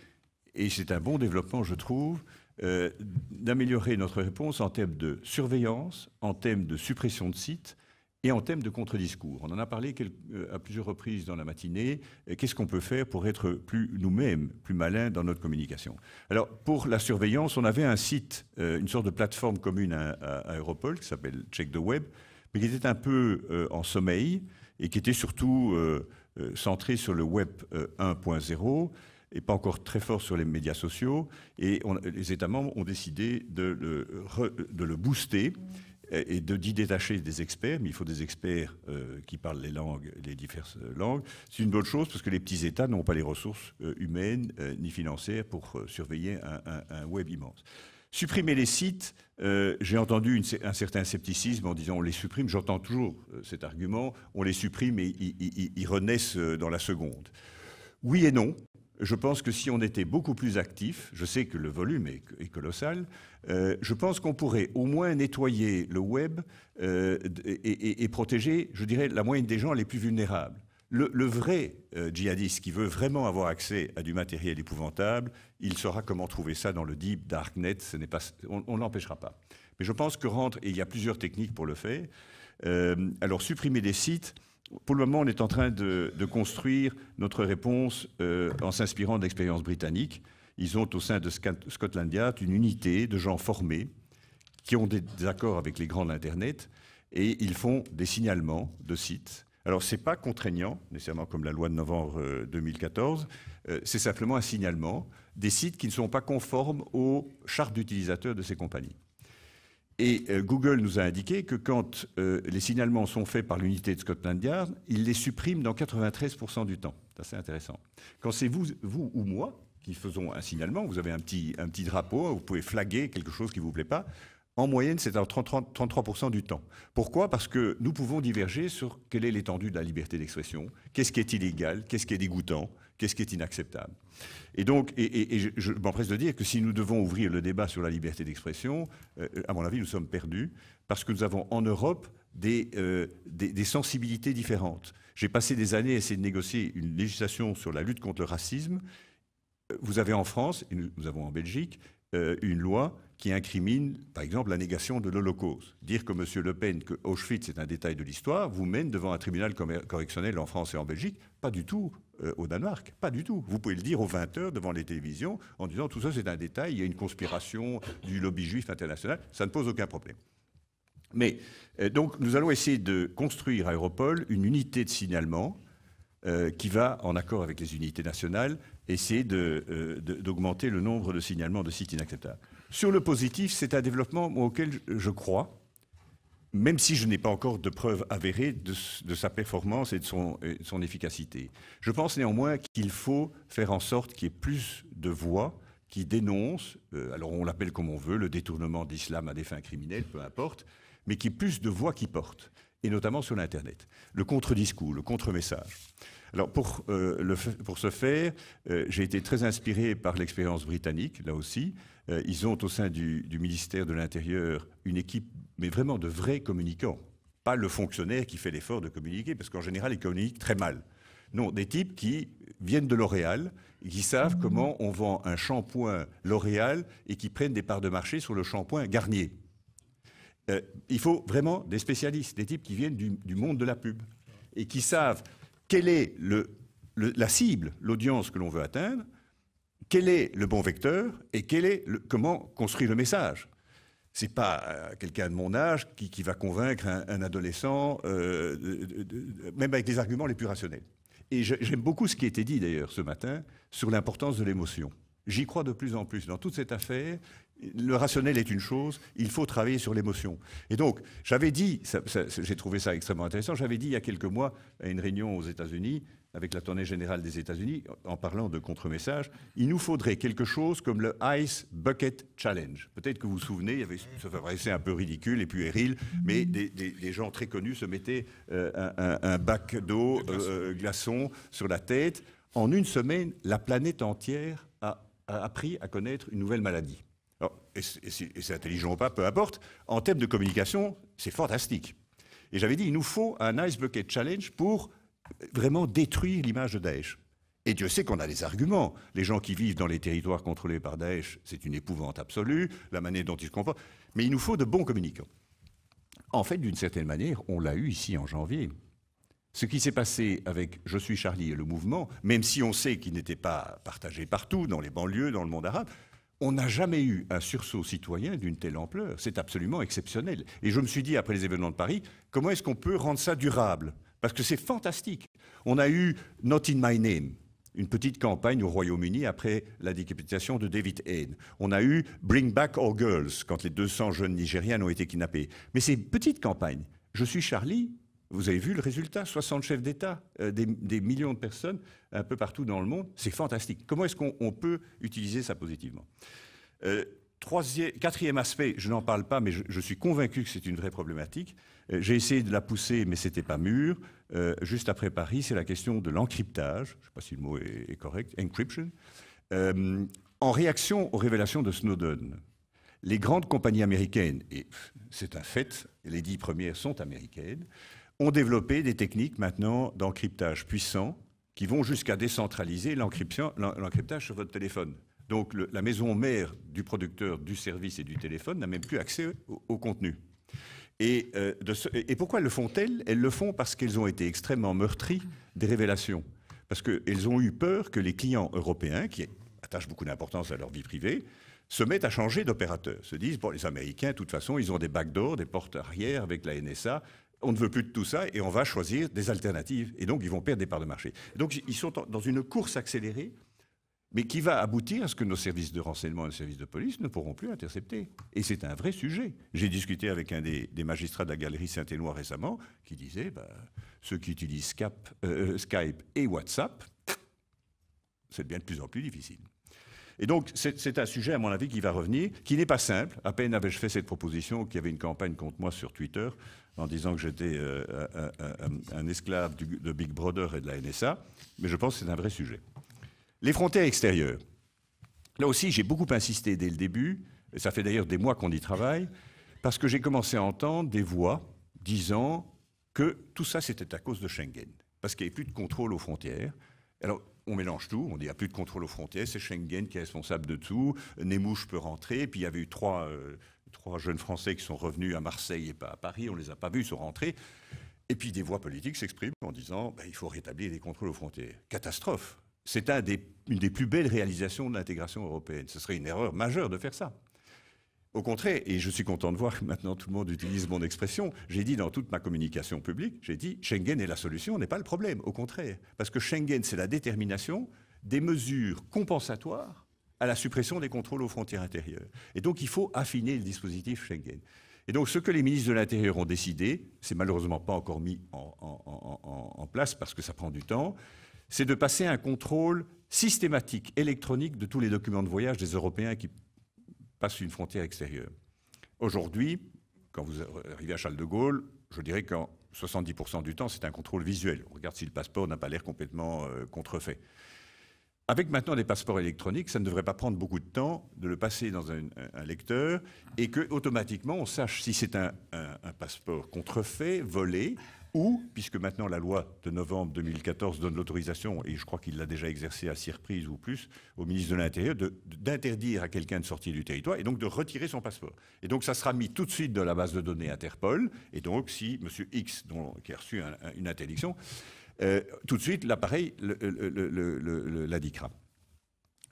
et c'est un bon développement je trouve, d'améliorer notre réponse en termes de surveillance, en termes de suppression de sites, et en termes de contre-discours. On en a parlé à plusieurs reprises dans la matinée. Qu'est-ce qu'on peut faire pour être nous-mêmes plus malins dans notre communication? Alors, pour la surveillance, on avait un site, une sorte de plateforme commune à Europol qui s'appelle Check the Web, mais qui était un peu en sommeil et qui était surtout centré sur le Web 1.0 et pas encore très fort sur les médias sociaux. Et les États membres ont décidé de le booster et d'y détacher des experts, mais il faut des experts qui parlent les diverses langues. C'est une bonne chose parce que les petits États n'ont pas les ressources humaines ni financières pour surveiller un web immense. Supprimer les sites, j'ai entendu un certain scepticisme en disant on les supprime, j'entends toujours cet argument, on les supprime et ils renaissent dans la seconde. Oui et non. Je pense que si on était beaucoup plus actif, je sais que le volume est colossal, je pense qu'on pourrait au moins nettoyer le web et protéger, je dirais, la moyenne des gens les plus vulnérables. Le vrai djihadiste qui veut vraiment avoir accès à du matériel épouvantable, il saura comment trouver ça dans le deep darknet, on ne l'empêchera pas. Mais je pense que et il y a plusieurs techniques pour le faire, alors supprimer des sites. Pour le moment, on est en train de construire notre réponse en s'inspirant de l'expérience britannique. Ils ont au sein de Scotland Yard une unité de gens formés qui ont des accords avec les grands de l'Internet et ils font des signalements de sites. Alors, ce n'est pas contraignant, nécessairement comme la loi de novembre 2014, c'est simplement un signalement des sites qui ne sont pas conformes aux chartes d'utilisateurs de ces compagnies. Et Google nous a indiqué que quand les signalements sont faits par l'unité de Scotland Yard, il les supprime dans 93% du temps. C'est assez intéressant. Quand c'est vous ou moi qui faisons un signalement, vous avez un petit drapeau, vous pouvez flaguer quelque chose qui ne vous plaît pas. En moyenne, c'est à 33% du temps. Pourquoi? Parce que nous pouvons diverger sur quelle est l'étendue de la liberté d'expression, qu'est-ce qui est illégal, qu'est-ce qui est dégoûtant, qu'est-ce qui est inacceptable. Et donc, je m'empresse de dire que si nous devons ouvrir le débat sur la liberté d'expression, à mon avis, nous sommes perdus, parce que nous avons en Europe des sensibilités différentes. J'ai passé des années à essayer de négocier une législation sur la lutte contre le racisme. Vous avez en France, et nous avons en Belgique, une loi qui incrimine, par exemple, la négation de l'Holocauste. Dire que M. Le Pen, que Auschwitz est un détail de l'histoire, vous mène devant un tribunal correctionnel en France et en Belgique, pas du tout au Danemark, pas du tout. Vous pouvez le dire aux 20h devant les télévisions en disant tout ça c'est un détail, il y a une conspiration du lobby juif international, ça ne pose aucun problème. Mais donc nous allons essayer de construire à Europol une unité de signalement qui va, en accord avec les unités nationales, essayer d'augmenter le nombre de signalements de sites inacceptables. Sur le positif, c'est un développement auquel je crois, même si je n'ai pas encore de preuves avérées de sa performance et de son efficacité. Je pense néanmoins qu'il faut faire en sorte qu'il y ait plus de voix qui dénoncent, alors on l'appelle comme on veut, le détournement d'islam à des fins criminelles, peu importe, mais qu'il y ait plus de voix qui portent. et notamment sur l'Internet. Le contre-discours, le contre-message. Alors pour ce faire, j'ai été très inspiré par l'expérience britannique, là aussi. Ils ont au sein du ministère de l'Intérieur une équipe, mais vraiment de vrais communicants. Pas le fonctionnaire qui fait l'effort de communiquer, parce qu'en général, ils communiquent très mal. Non, des types qui viennent de L'Oréal, et qui savent comment on vend un shampoing L'Oréal et qui prennent des parts de marché sur le shampoing Garnier. Il faut vraiment des spécialistes, des types qui viennent du monde de la pub et qui savent quelle est la cible, l'audience que l'on veut atteindre, quel est le bon vecteur et comment construire le message. Ce n'est pas quelqu'un de mon âge qui va convaincre un adolescent, même avec les arguments les plus rationnels. Et j'aime beaucoup ce qui a été dit d'ailleurs ce matin sur l'importance de l'émotion. J'y crois de plus en plus. Dans toute cette affaire, le rationnel est une chose, il faut travailler sur l'émotion. Et donc, j'avais dit, j'ai trouvé ça extrêmement intéressant, j'avais dit il y a quelques mois à une réunion aux États-Unis, avec l'attorney général des États-Unis, en parlant de contre-message, il nous faudrait quelque chose comme le Ice Bucket Challenge. Peut-être que vous vous souvenez, ça paraissait un peu ridicule et puéril, mais des gens très connus se mettaient un bac d'eau glaçon sur la tête. En une semaine, la planète entière a appris à connaître une nouvelle maladie. Alors, et c'est intelligent ou pas, peu importe. En termes de communication, c'est fantastique. Et j'avais dit, il nous faut un Ice Bucket Challenge pour vraiment détruire l'image de Daesh. Et Dieu sait qu'on a des arguments. Les gens qui vivent dans les territoires contrôlés par Daesh, c'est une épouvante absolue, la manière dont ils se comportent. Mais il nous faut de bons communicants. En fait, d'une certaine manière, on l'a eu ici en janvier. Ce qui s'est passé avec Je suis Charlie et le mouvement, même si on sait qu'il n'était pas partagé partout, dans les banlieues, dans le monde arabe, on n'a jamais eu un sursaut citoyen d'une telle ampleur. C'est absolument exceptionnel. Et je me suis dit, après les événements de Paris, comment est-ce qu'on peut rendre ça durable? Parce que c'est fantastique. On a eu Not in My Name, une petite campagne au Royaume-Uni après la décapitation de David Haine. On a eu Bring Back Our Girls, quand les 200 jeunes Nigérianes ont été kidnappés. Mais ces petites campagnes, Je suis Charlie, vous avez vu le résultat, 60 chefs d'État, des millions de personnes un peu partout dans le monde, c'est fantastique. Comment est-ce qu'on peut utiliser ça positivement? Quatrième aspect, je n'en parle pas, mais je suis convaincu que c'est une vraie problématique. J'ai essayé de la pousser, mais ce n'était pas mûr. Juste après Paris, c'est la question de l'encryptage, je ne sais pas si le mot est correct, encryption, en réaction aux révélations de Snowden. Les grandes compagnies américaines, et c'est un fait, les 10 premières sont américaines, ont développé des techniques maintenant d'encryptage puissants qui vont jusqu'à décentraliser l'encryptage sur votre téléphone. Donc la maison mère du producteur du service et du téléphone n'a même plus accès au contenu. Et pourquoi le font-elles? Elles le font parce qu'elles ont été extrêmement meurtries des révélations. Parce qu'elles ont eu peur que les clients européens, qui attachent beaucoup d'importance à leur vie privée, se mettent à changer d'opérateur. Se disent, bon, les Américains, de toute façon, ils ont des backdoors, des portes arrière avec la NSA. On ne veut plus de tout ça et on va choisir des alternatives. Et donc, ils vont perdre des parts de marché. Donc, ils sont dans une course accélérée, mais qui va aboutir à ce que nos services de renseignement et nos services de police ne pourront plus intercepter. Et c'est un vrai sujet. J'ai discuté avec un des magistrats de la Galerie Saint-Éloi récemment, qui disait, ceux qui utilisent Skype et WhatsApp, c'est bien de plus en plus difficile. Et donc, c'est un sujet, à mon avis, qui va revenir, qui n'est pas simple. À peine avais-je fait cette proposition qu'il y avait une campagne contre moi sur Twitter en disant que j'étais un esclave de Big Brother et de la NSA. Mais je pense que c'est un vrai sujet. Les frontières extérieures. Là aussi, j'ai beaucoup insisté dès le début, et ça fait d'ailleurs des mois qu'on y travaille, parce que j'ai commencé à entendre des voix disant que tout ça, c'était à cause de Schengen, parce qu'il n'y avait plus de contrôle aux frontières. Alors, on mélange tout, on dit qu'il n'y a plus de contrôle aux frontières, c'est Schengen qui est responsable de tout, Nemouche peut rentrer, puis il y avait eu trois jeunes Français qui sont revenus à Marseille et pas à Paris, on ne les a pas vus, ils sont rentrés. Et puis des voix politiques s'expriment en disant il faut rétablir les contrôles aux frontières. Catastrophe. C'est une des plus belles réalisations de l'intégration européenne. Ce serait une erreur majeure de faire ça. Au contraire, et je suis content de voir que maintenant tout le monde utilise mon expression, j'ai dit dans toute ma communication publique, j'ai dit Schengen est la solution, n'est pas le problème, au contraire. Parce que Schengen, c'est la détermination des mesures compensatoires à la suppression des contrôles aux frontières intérieures. Et donc il faut affiner le dispositif Schengen. Et donc ce que les ministres de l'Intérieur ont décidé, c'est malheureusement pas encore mis en place parce que ça prend du temps, c'est de passer un contrôle systématique, électronique, de tous les documents de voyage des Européens qui passent une frontière extérieure. Aujourd'hui, quand vous arrivez à Charles de Gaulle, je dirais qu'en 70% du temps, c'est un contrôle visuel. On regarde si le passeport n'a pas l'air complètement contrefait. Avec maintenant des passeports électroniques, ça ne devrait pas prendre beaucoup de temps de le passer dans un lecteur et que automatiquement on sache si c'est un passeport contrefait, volé, ou, puisque maintenant la loi de novembre 2014 donne l'autorisation, et je crois qu'il l'a déjà exercé à 6 reprises ou plus, au ministre de l'Intérieur, d'interdire à quelqu'un de sortir du territoire et donc de retirer son passeport. Et donc ça sera mis tout de suite dans la base de données Interpol, et donc si M. X, qui a reçu une interdiction, tout de suite l'appareil l'indiquera.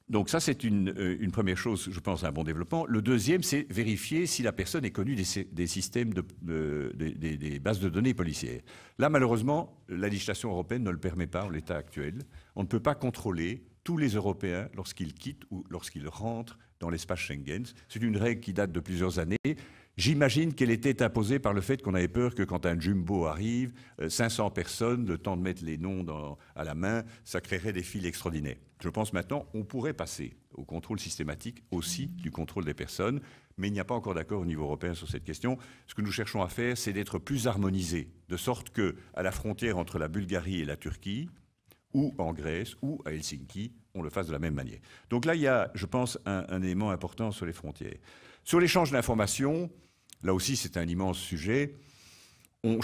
Donc ça, c'est une première chose, je pense, un bon développement. Le deuxième, c'est vérifier si la personne est connue des systèmes des bases de données policières. Là, malheureusement, la législation européenne ne le permet pas en l'état actuel. On ne peut pas contrôler tous les Européens lorsqu'ils quittent ou lorsqu'ils rentrent dans l'espace Schengen. C'est une règle qui date de plusieurs années. J'imagine qu'elle était imposée par le fait qu'on avait peur que quand un jumbo arrive, 500 personnes, le temps de mettre les noms à la main, ça créerait des files extraordinaires. Je pense maintenant on pourrait passer au contrôle systématique aussi du contrôle des personnes, mais il n'y a pas encore d'accord au niveau européen sur cette question. Ce que nous cherchons à faire, c'est d'être plus harmonisés, de sorte qu'à la frontière entre la Bulgarie et la Turquie, ou en Grèce, ou à Helsinki, on le fasse de la même manière. Donc là, il y a, je pense, un élément important sur les frontières. Sur l'échange d'informations, là aussi, c'est un immense sujet. Moi,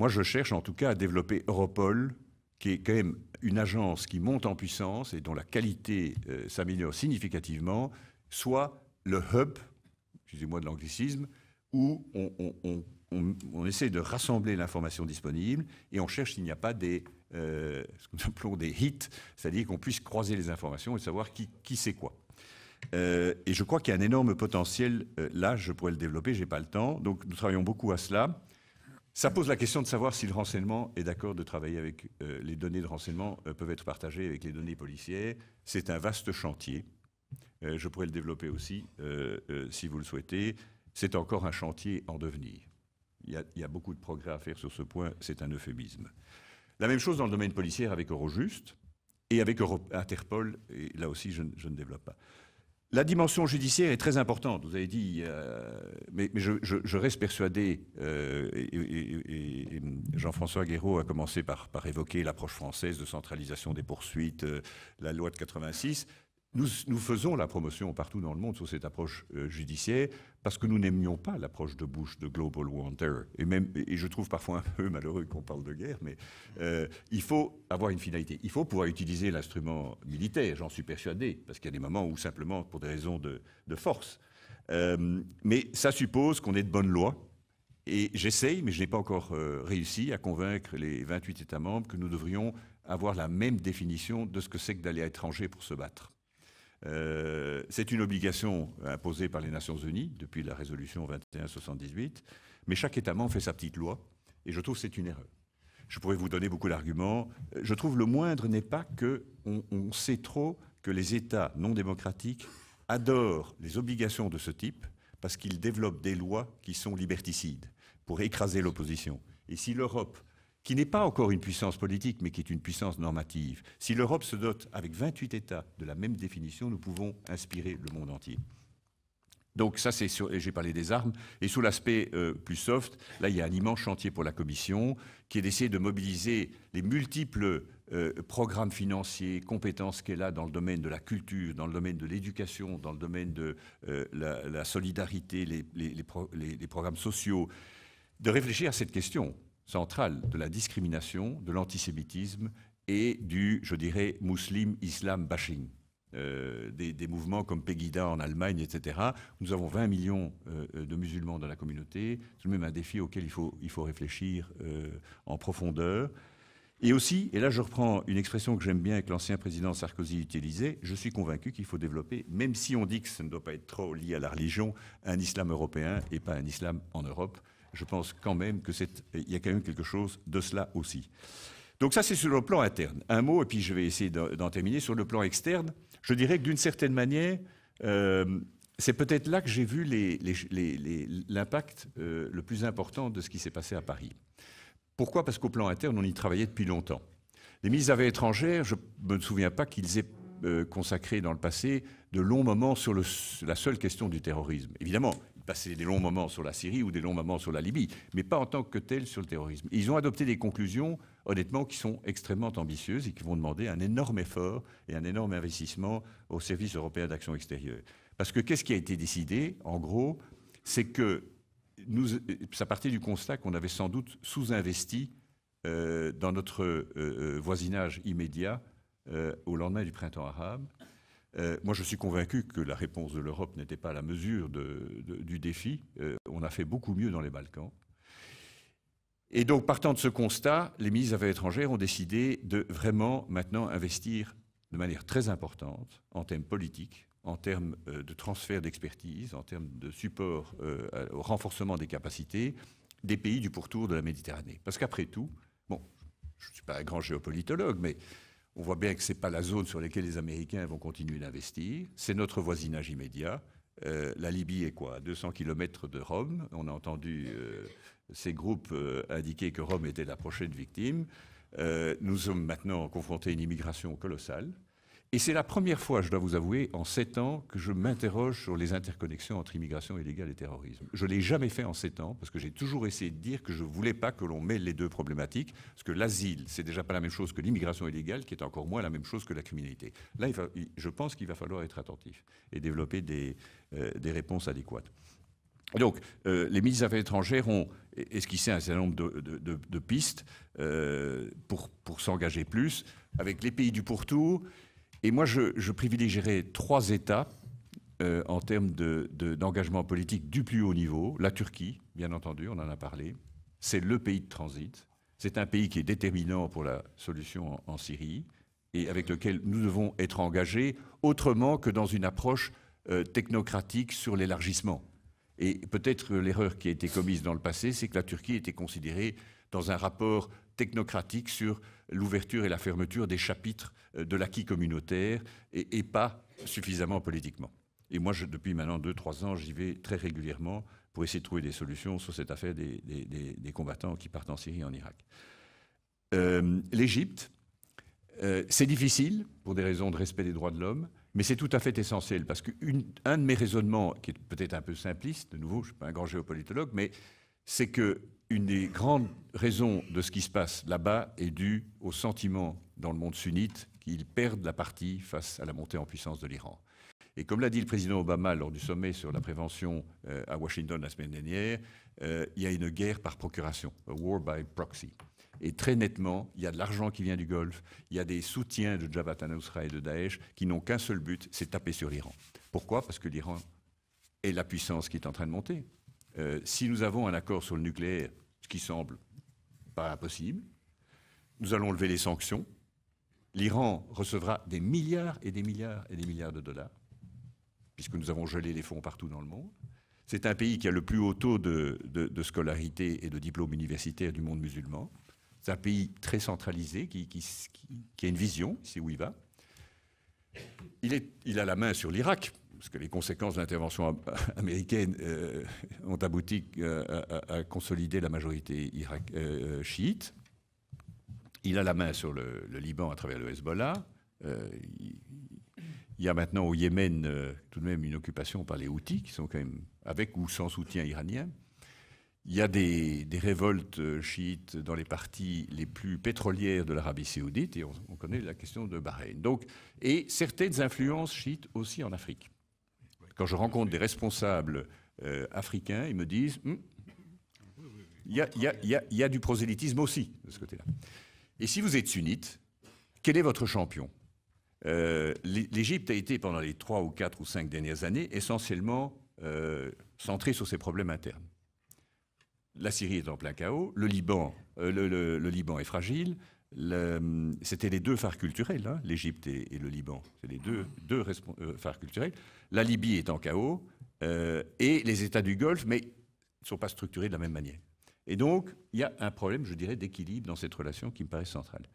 je cherche en tout cas à développer Europol, qui est quand même une agence qui monte en puissance et dont la qualité s'améliore significativement, soit le hub, excusez-moi de l'anglicisme, où on essaie de rassembler l'information disponible et on cherche s'il n'y a pas ce que nous appelons des hits, c'est-à-dire qu'on puisse croiser les informations et savoir qui sait quoi. Et je crois qu'il y a un énorme potentiel là, je pourrais le développer, je n'ai pas le temps, donc nous travaillons beaucoup à cela. Ça pose la question de savoir si le renseignement est d'accord de travailler avec les données de renseignement peuvent être partagées avec les données policières. C'est un vaste chantier. Je pourrais le développer aussi si vous le souhaitez. C'est encore un chantier en devenir. Il y a beaucoup de progrès à faire sur ce point, c'est un euphémisme. La même chose dans le domaine policier avec Eurojust et avec Interpol, et là aussi je ne développe pas. La dimension judiciaire est très importante, vous avez dit, mais je reste persuadé, et Jean-François Guéraud a commencé par évoquer l'approche française de centralisation des poursuites, la loi de 86. Nous faisons la promotion partout dans le monde sur cette approche judiciaire parce que nous n'aimions pas l'approche de Bush de Global War on Terror. Et je trouve parfois un peu malheureux qu'on parle de guerre, mais il faut avoir une finalité. Il faut pouvoir utiliser l'instrument militaire, j'en suis persuadé, parce qu'il y a des moments où simplement pour des raisons de force. Mais ça suppose qu'on ait de bonnes lois. Et j'essaye, mais je n'ai pas encore réussi à convaincre les 28 États membres que nous devrions avoir la même définition de ce que c'est que d'aller à l'étranger pour se battre. C'est une obligation imposée par les Nations Unies depuis la résolution 2178, mais chaque État membre fait sa petite loi, et je trouve que c'est une erreur. Je pourrais vous donner beaucoup d'arguments. Je trouve le moindre n'est pas qu'on sait trop que les États non démocratiques adorent les obligations de ce type parce qu'ils développent des lois qui sont liberticides pour écraser l'opposition. Et si l'Europe, qui n'est pas encore une puissance politique, mais qui est une puissance normative. Si l'Europe se dote avec 28 États de la même définition, nous pouvons inspirer le monde entier. Donc ça, c'est sur, j'ai parlé des armes, et sous l'aspect plus soft, là, il y a un immense chantier pour la Commission, qui est d'essayer de mobiliser les multiples programmes financiers, compétences qu'elle a dans le domaine de la culture, dans le domaine de l'éducation, dans le domaine de la solidarité, les programmes sociaux, de réfléchir à cette question centrale de la discrimination, de l'antisémitisme et du, je dirais, muslim-islam bashing. Des mouvements comme Pegida en Allemagne, etc. Nous avons 20 millions de musulmans dans la communauté. C'est tout de même un défi auquel il faut réfléchir en profondeur. Et aussi, et là je reprends une expression que j'aime bien et que l'ancien président Sarkozy utilisait, je suis convaincu qu'il faut développer, même si on dit que ça ne doit pas être trop lié à la religion, un islam européen et pas un islam en Europe. Je pense quand même qu'il y a quand même quelque chose de cela aussi. Donc ça, c'est sur le plan interne. Un mot, et puis je vais essayer d'en terminer. Sur le plan externe, je dirais que d'une certaine manière, c'est peut-être là que j'ai vu l'impact le plus important de ce qui s'est passé à Paris. Pourquoi? Parce qu'au plan interne, on y travaillait depuis longtemps. Les ministres des Affaires étrangères, je ne me souviens pas qu'ils aient consacré dans le passé de longs moments sur la seule question du terrorisme. Évidemment, passer des longs moments sur la Syrie ou des longs moments sur la Libye, mais pas en tant que tel sur le terrorisme. Ils ont adopté des conclusions, honnêtement, qui sont extrêmement ambitieuses et qui vont demander un énorme effort et un énorme investissement au service européen d'action extérieure. Parce que qu'est-ce qui a été décidé, en gros, c'est que ça partait du constat qu'on avait sans doute sous-investi dans notre voisinage immédiat au lendemain du printemps arabe. Moi, je suis convaincu que la réponse de l'Europe n'était pas à la mesure du défi. On a fait beaucoup mieux dans les Balkans. Et donc, partant de ce constat, les ministres des Affaires étrangères ont décidé de vraiment maintenant investir de manière très importante en termes politiques, en termes de transfert d'expertise, en termes de support au renforcement des capacités des pays du pourtour de la Méditerranée. Parce qu'après tout, bon, je ne suis pas un grand géopolitologue, mais on voit bien que ce n'est pas la zone sur laquelle les Américains vont continuer d'investir. C'est notre voisinage immédiat. La Libye est quoi, à 200 km de Rome. On a entendu ces groupes indiquer que Rome était la prochaine victime. Nous sommes maintenant confrontés à une immigration colossale. Et c'est la première fois, je dois vous avouer, en 7 ans, que je m'interroge sur les interconnexions entre immigration illégale et terrorisme. Je ne l'ai jamais fait en 7 ans, parce que j'ai toujours essayé de dire que je ne voulais pas que l'on mêle les deux problématiques, parce que l'asile, c'est déjà pas la même chose que l'immigration illégale, qui est encore moins la même chose que la criminalité. Là, je pense qu'il va falloir être attentif et développer des réponses adéquates. Donc, les ministres des Affaires étrangères ont esquissé un certain nombre de pistes pour s'engager plus, avec les pays du pourtour. Et moi, je privilégierais 3 États en termes d'engagement politique du plus haut niveau. La Turquie, bien entendu, on en a parlé. C'est le pays de transit. C'est un pays qui est déterminant pour la solution en Syrie et avec lequel nous devons être engagés autrement que dans une approche technocratique sur l'élargissement. Et peut-être l'erreur qui a été commise dans le passé, c'est que la Turquie était considérée dans un rapport technocratique sur l'ouverture et la fermeture des chapitres de l'acquis communautaire et pas suffisamment politiquement. Et moi, depuis maintenant 2-3 ans, j'y vais très régulièrement pour essayer de trouver des solutions sur cette affaire des combattants qui partent en Syrie et en Irak. L'Égypte, c'est difficile pour des raisons de respect des droits de l'homme, mais c'est tout à fait essentiel parce qu'un de mes raisonnements, qui est peut-être un peu simpliste, de nouveau, je ne suis pas un grand géopolitologue, mais c'est qu'une des grandes raisons de ce qui se passe là-bas est due au sentiment dans le monde sunnite qu'ils perdent la partie face à la montée en puissance de l'Iran. Et comme l'a dit le président Obama lors du sommet sur la prévention à Washington la semaine dernière, il y a une guerre par procuration, a war by proxy. Et très nettement, il y a de l'argent qui vient du Golfe, il y a des soutiens de Jabhat al-Nusra et de Daesh qui n'ont qu'un seul but, c'est taper sur l'Iran. Pourquoi ? Parce que l'Iran est la puissance qui est en train de monter. Si nous avons un accord sur le nucléaire, ce qui semble pas impossible, nous allons lever les sanctions. L'Iran recevra des milliards et des milliards et des milliards de dollars, puisque nous avons gelé les fonds partout dans le monde. C'est un pays qui a le plus haut taux de scolarité et de diplôme universitaire du monde musulman. C'est un pays très centralisé qui a une vision, c'est où il va. Il a la main sur l'Irak, parce que les conséquences de l'intervention américaine ont abouti à consolider la majorité chiite. Il a la main sur le Liban à travers le Hezbollah. Il y a maintenant au Yémen tout de même une occupation par les Houthis, qui sont quand même avec ou sans soutien iranien. Il y a des révoltes chiites dans les parties les plus pétrolières de l'Arabie saoudite, et on connaît la question de Bahreïn. Donc, et certaines influences chiites aussi en Afrique. Quand je rencontre des responsables africains, ils me disent il y a du prosélytisme aussi de ce côté-là. Et si vous êtes sunnite, quel est votre champion ? L'Égypte a été, pendant les 3 ou 4 ou 5 dernières années, essentiellement centrée sur ses problèmes internes. La Syrie est en plein chaos, le Liban est fragile, c'était les 2 phares culturels, hein, l'Égypte et le Liban, c'est les deux phares culturels. La Libye est en chaos, et les États du Golfe, mais ils ne sont pas structurés de la même manière. Et donc, il y a un problème, je dirais, d'équilibre dans cette relation qui me paraît centrale.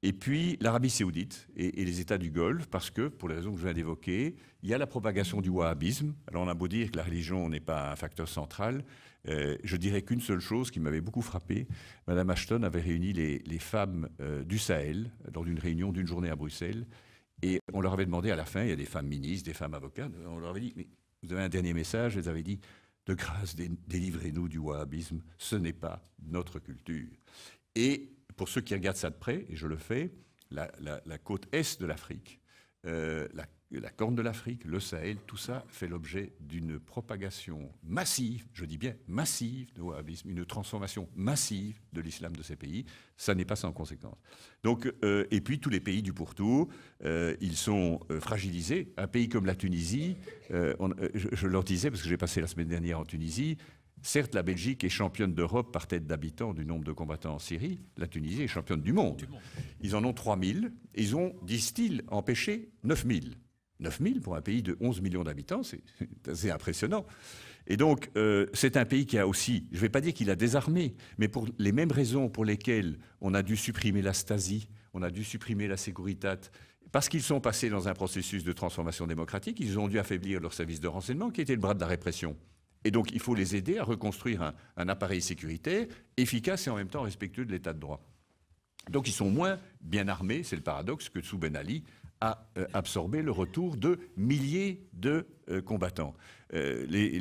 Et puis l'Arabie saoudite et les États du Golfe, parce que, pour les raisons que je viens d'évoquer, il y a la propagation du wahhabisme. Alors on a beau dire que la religion n'est pas un facteur central, je dirais qu'une seule chose qui m'avait beaucoup frappé, Madame Ashton avait réuni les femmes du Sahel lors d'une réunion d'une journée à Bruxelles, et on leur avait demandé à la fin, il y a des femmes ministres, des femmes avocates, on leur avait dit, mais vous avez un dernier message, elles avaient dit, de grâce, délivrez-nous du wahhabisme, ce n'est pas notre culture. Et pour ceux qui regardent ça de près, et je le fais, la côte est de l'Afrique, la Corne de l'Afrique, le Sahel, tout ça fait l'objet d'une propagation massive, je dis bien massive, de wahhabisme, une transformation massive de l'islam de ces pays. Ça n'est pas sans conséquence. Donc, et puis tous les pays du pourtour, ils sont fragilisés. Un pays comme la Tunisie, je leur disais, parce que j'ai passé la semaine dernière en Tunisie, certes, la Belgique est championne d'Europe par tête d'habitants du nombre de combattants en Syrie. La Tunisie est championne du monde. Ils en ont 3000. Ils ont, disent-ils, empêché 9000. 9000 pour un pays de 11 millions d'habitants, c'est assez impressionnant. Et donc, c'est un pays qui a aussi, je ne vais pas dire qu'il a désarmé, mais pour les mêmes raisons pour lesquelles on a dû supprimer la Stasi, on a dû supprimer la Securitat, parce qu'ils sont passés dans un processus de transformation démocratique, ils ont dû affaiblir leur service de renseignement qui était le bras de la répression. Et donc, il faut les aider à reconstruire un appareil sécuritaire efficace et en même temps respectueux de l'état de droit. Donc, ils sont moins bien armés, c'est le paradoxe, que sous Ben Ali a absorbé le retour de milliers de combattants. Mes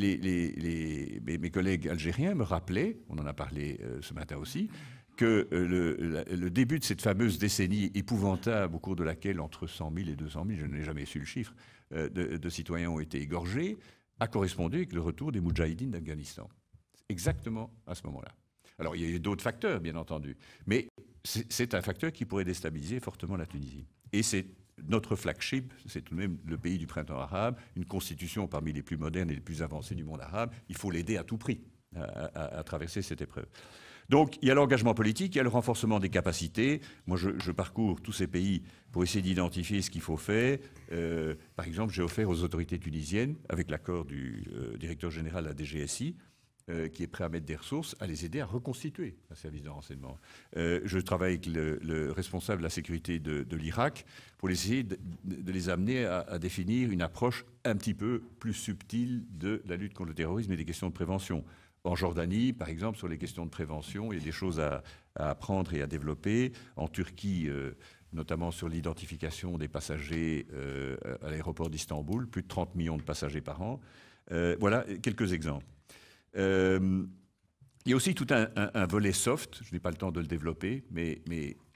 collègues algériens me rappelaient, on en a parlé ce matin aussi, que le début de cette fameuse décennie épouvantable au cours de laquelle entre 100 000 et 200 000, je n'ai jamais su le chiffre, de citoyens ont été égorgés, a correspondu avec le retour des Moudjahidines d'Afghanistan. Exactement à ce moment-là. Alors, il y a eu d'autres facteurs, bien entendu, mais c'est un facteur qui pourrait déstabiliser fortement la Tunisie. Et c'est notre flagship, c'est tout de même le pays du printemps arabe, une constitution parmi les plus modernes et les plus avancées du monde arabe. Il faut l'aider à tout prix à traverser cette épreuve. Donc, il y a l'engagement politique, il y a le renforcement des capacités. Moi, je parcours tous ces pays pour essayer d'identifier ce qu'il faut faire. Par exemple, j'ai offert aux autorités tunisiennes, avec l'accord du directeur général de la DGSI, qui est prêt à mettre des ressources, à les aider à reconstituer un service de renseignement. Je travaille avec le responsable de la sécurité de l'Irak pour essayer de les amener à définir une approche un petit peu plus subtile de la lutte contre le terrorisme et des questions de prévention. En Jordanie, par exemple, sur les questions de prévention, il y a des choses à apprendre et à développer. En Turquie, notamment sur l'identification des passagers à l'aéroport d'Istanbul, plus de 30 millions de passagers par an. Voilà quelques exemples. Il y a aussi tout un volet soft, je n'ai pas le temps de le développer, mais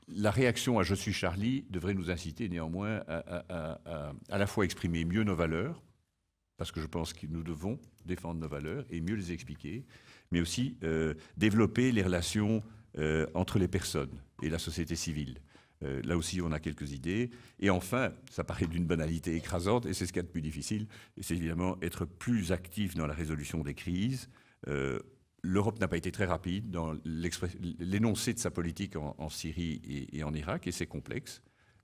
la réaction à « Je suis Charlie » devrait nous inciter néanmoins à la fois exprimer mieux nos valeurs, parce que je pense que nous devons défendre nos valeurs et mieux les expliquer, mais aussi développer les relations entre les personnes et la société civile. Là aussi, on a quelques idées. Et enfin, ça paraît d'une banalité écrasante, et c'est ce qu'il y a de plus difficile, c'est évidemment être plus actif dans la résolution des crises. L'Europe n'a pas été très rapide dans l'énoncé de sa politique en Syrie et en Irak, et c'est complexe.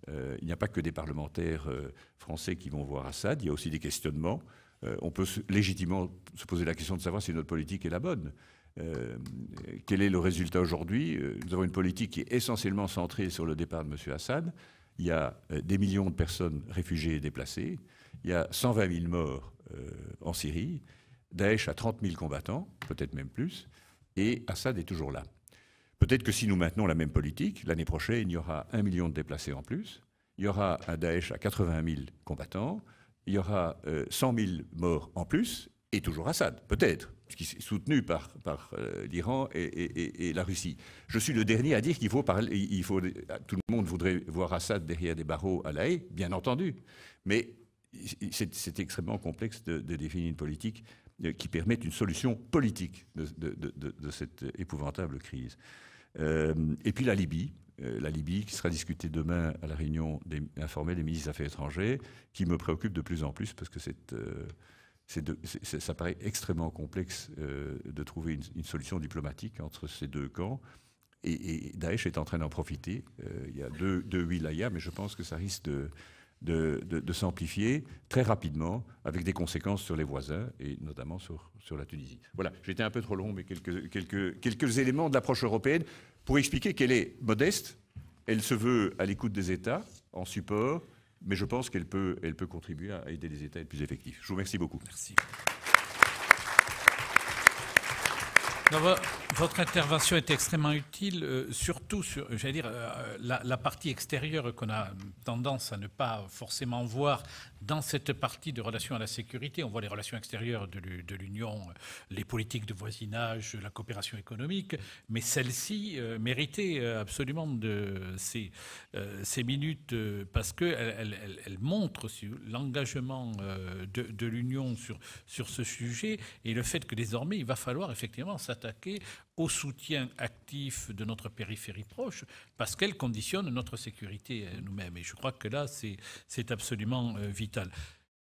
Il n'y a pas que des parlementaires français qui vont voir Assad, il y a aussi des questionnements. On peut légitimement se poser la question de savoir si notre politique est la bonne. Quel est le résultat aujourd'hui? Nous avons une politique qui est essentiellement centrée sur le départ de M. Assad. Il y a des millions de personnes réfugiées et déplacées. Il y a 120 000 morts en Syrie. Daesh a 30 000 combattants, peut-être même plus. Et Assad est toujours là. Peut-être que si nous maintenons la même politique, l'année prochaine, il y aura 1 million de déplacés en plus. Il y aura un Daesh à 80 000 combattants. Il y aura 100 000 morts en plus. Et toujours Assad, peut-être, qui est soutenu par l'Iran et la Russie. Je suis le dernier à dire qu'il faut parler, tout le monde voudrait voir Assad derrière des barreaux à La Haye, bien entendu. Mais c'est extrêmement complexe de définir une politique qui permette une solution politique de cette épouvantable crise. Et puis la Libye qui sera discutée demain à la réunion informelle des ministres des Affaires étrangères, qui me préoccupe de plus en plus parce que ça paraît extrêmement complexe de trouver une solution diplomatique entre ces deux camps. Et Daesh est en train d'en profiter. Il y a deux wilayas, mais je pense que ça risque de s'amplifier très rapidement, avec des conséquences sur les voisins, et notamment sur la Tunisie. Voilà, j'étais un peu trop long, mais quelques éléments de l'approche européenne pour expliquer qu'elle est modeste, elle se veut à l'écoute des États, en support, mais je pense qu'elle peut contribuer à aider les États à être plus effectifs. Je vous remercie beaucoup. Merci. Votre intervention est extrêmement utile, surtout sur, j'allais dire, la partie extérieure qu'on a tendance à ne pas forcément voir dans cette partie de relations à la sécurité. On voit les relations extérieures de l'Union, les politiques de voisinage, la coopération économique, mais celle-ci méritait absolument de ces minutes parce qu'elle montre l'engagement de l'Union sur ce sujet et le fait que désormais il va falloir effectivement s'attaquer au soutien actif de notre périphérie proche parce qu'elle conditionne notre sécurité nous-mêmes. Et je crois que là, c'est absolument vital.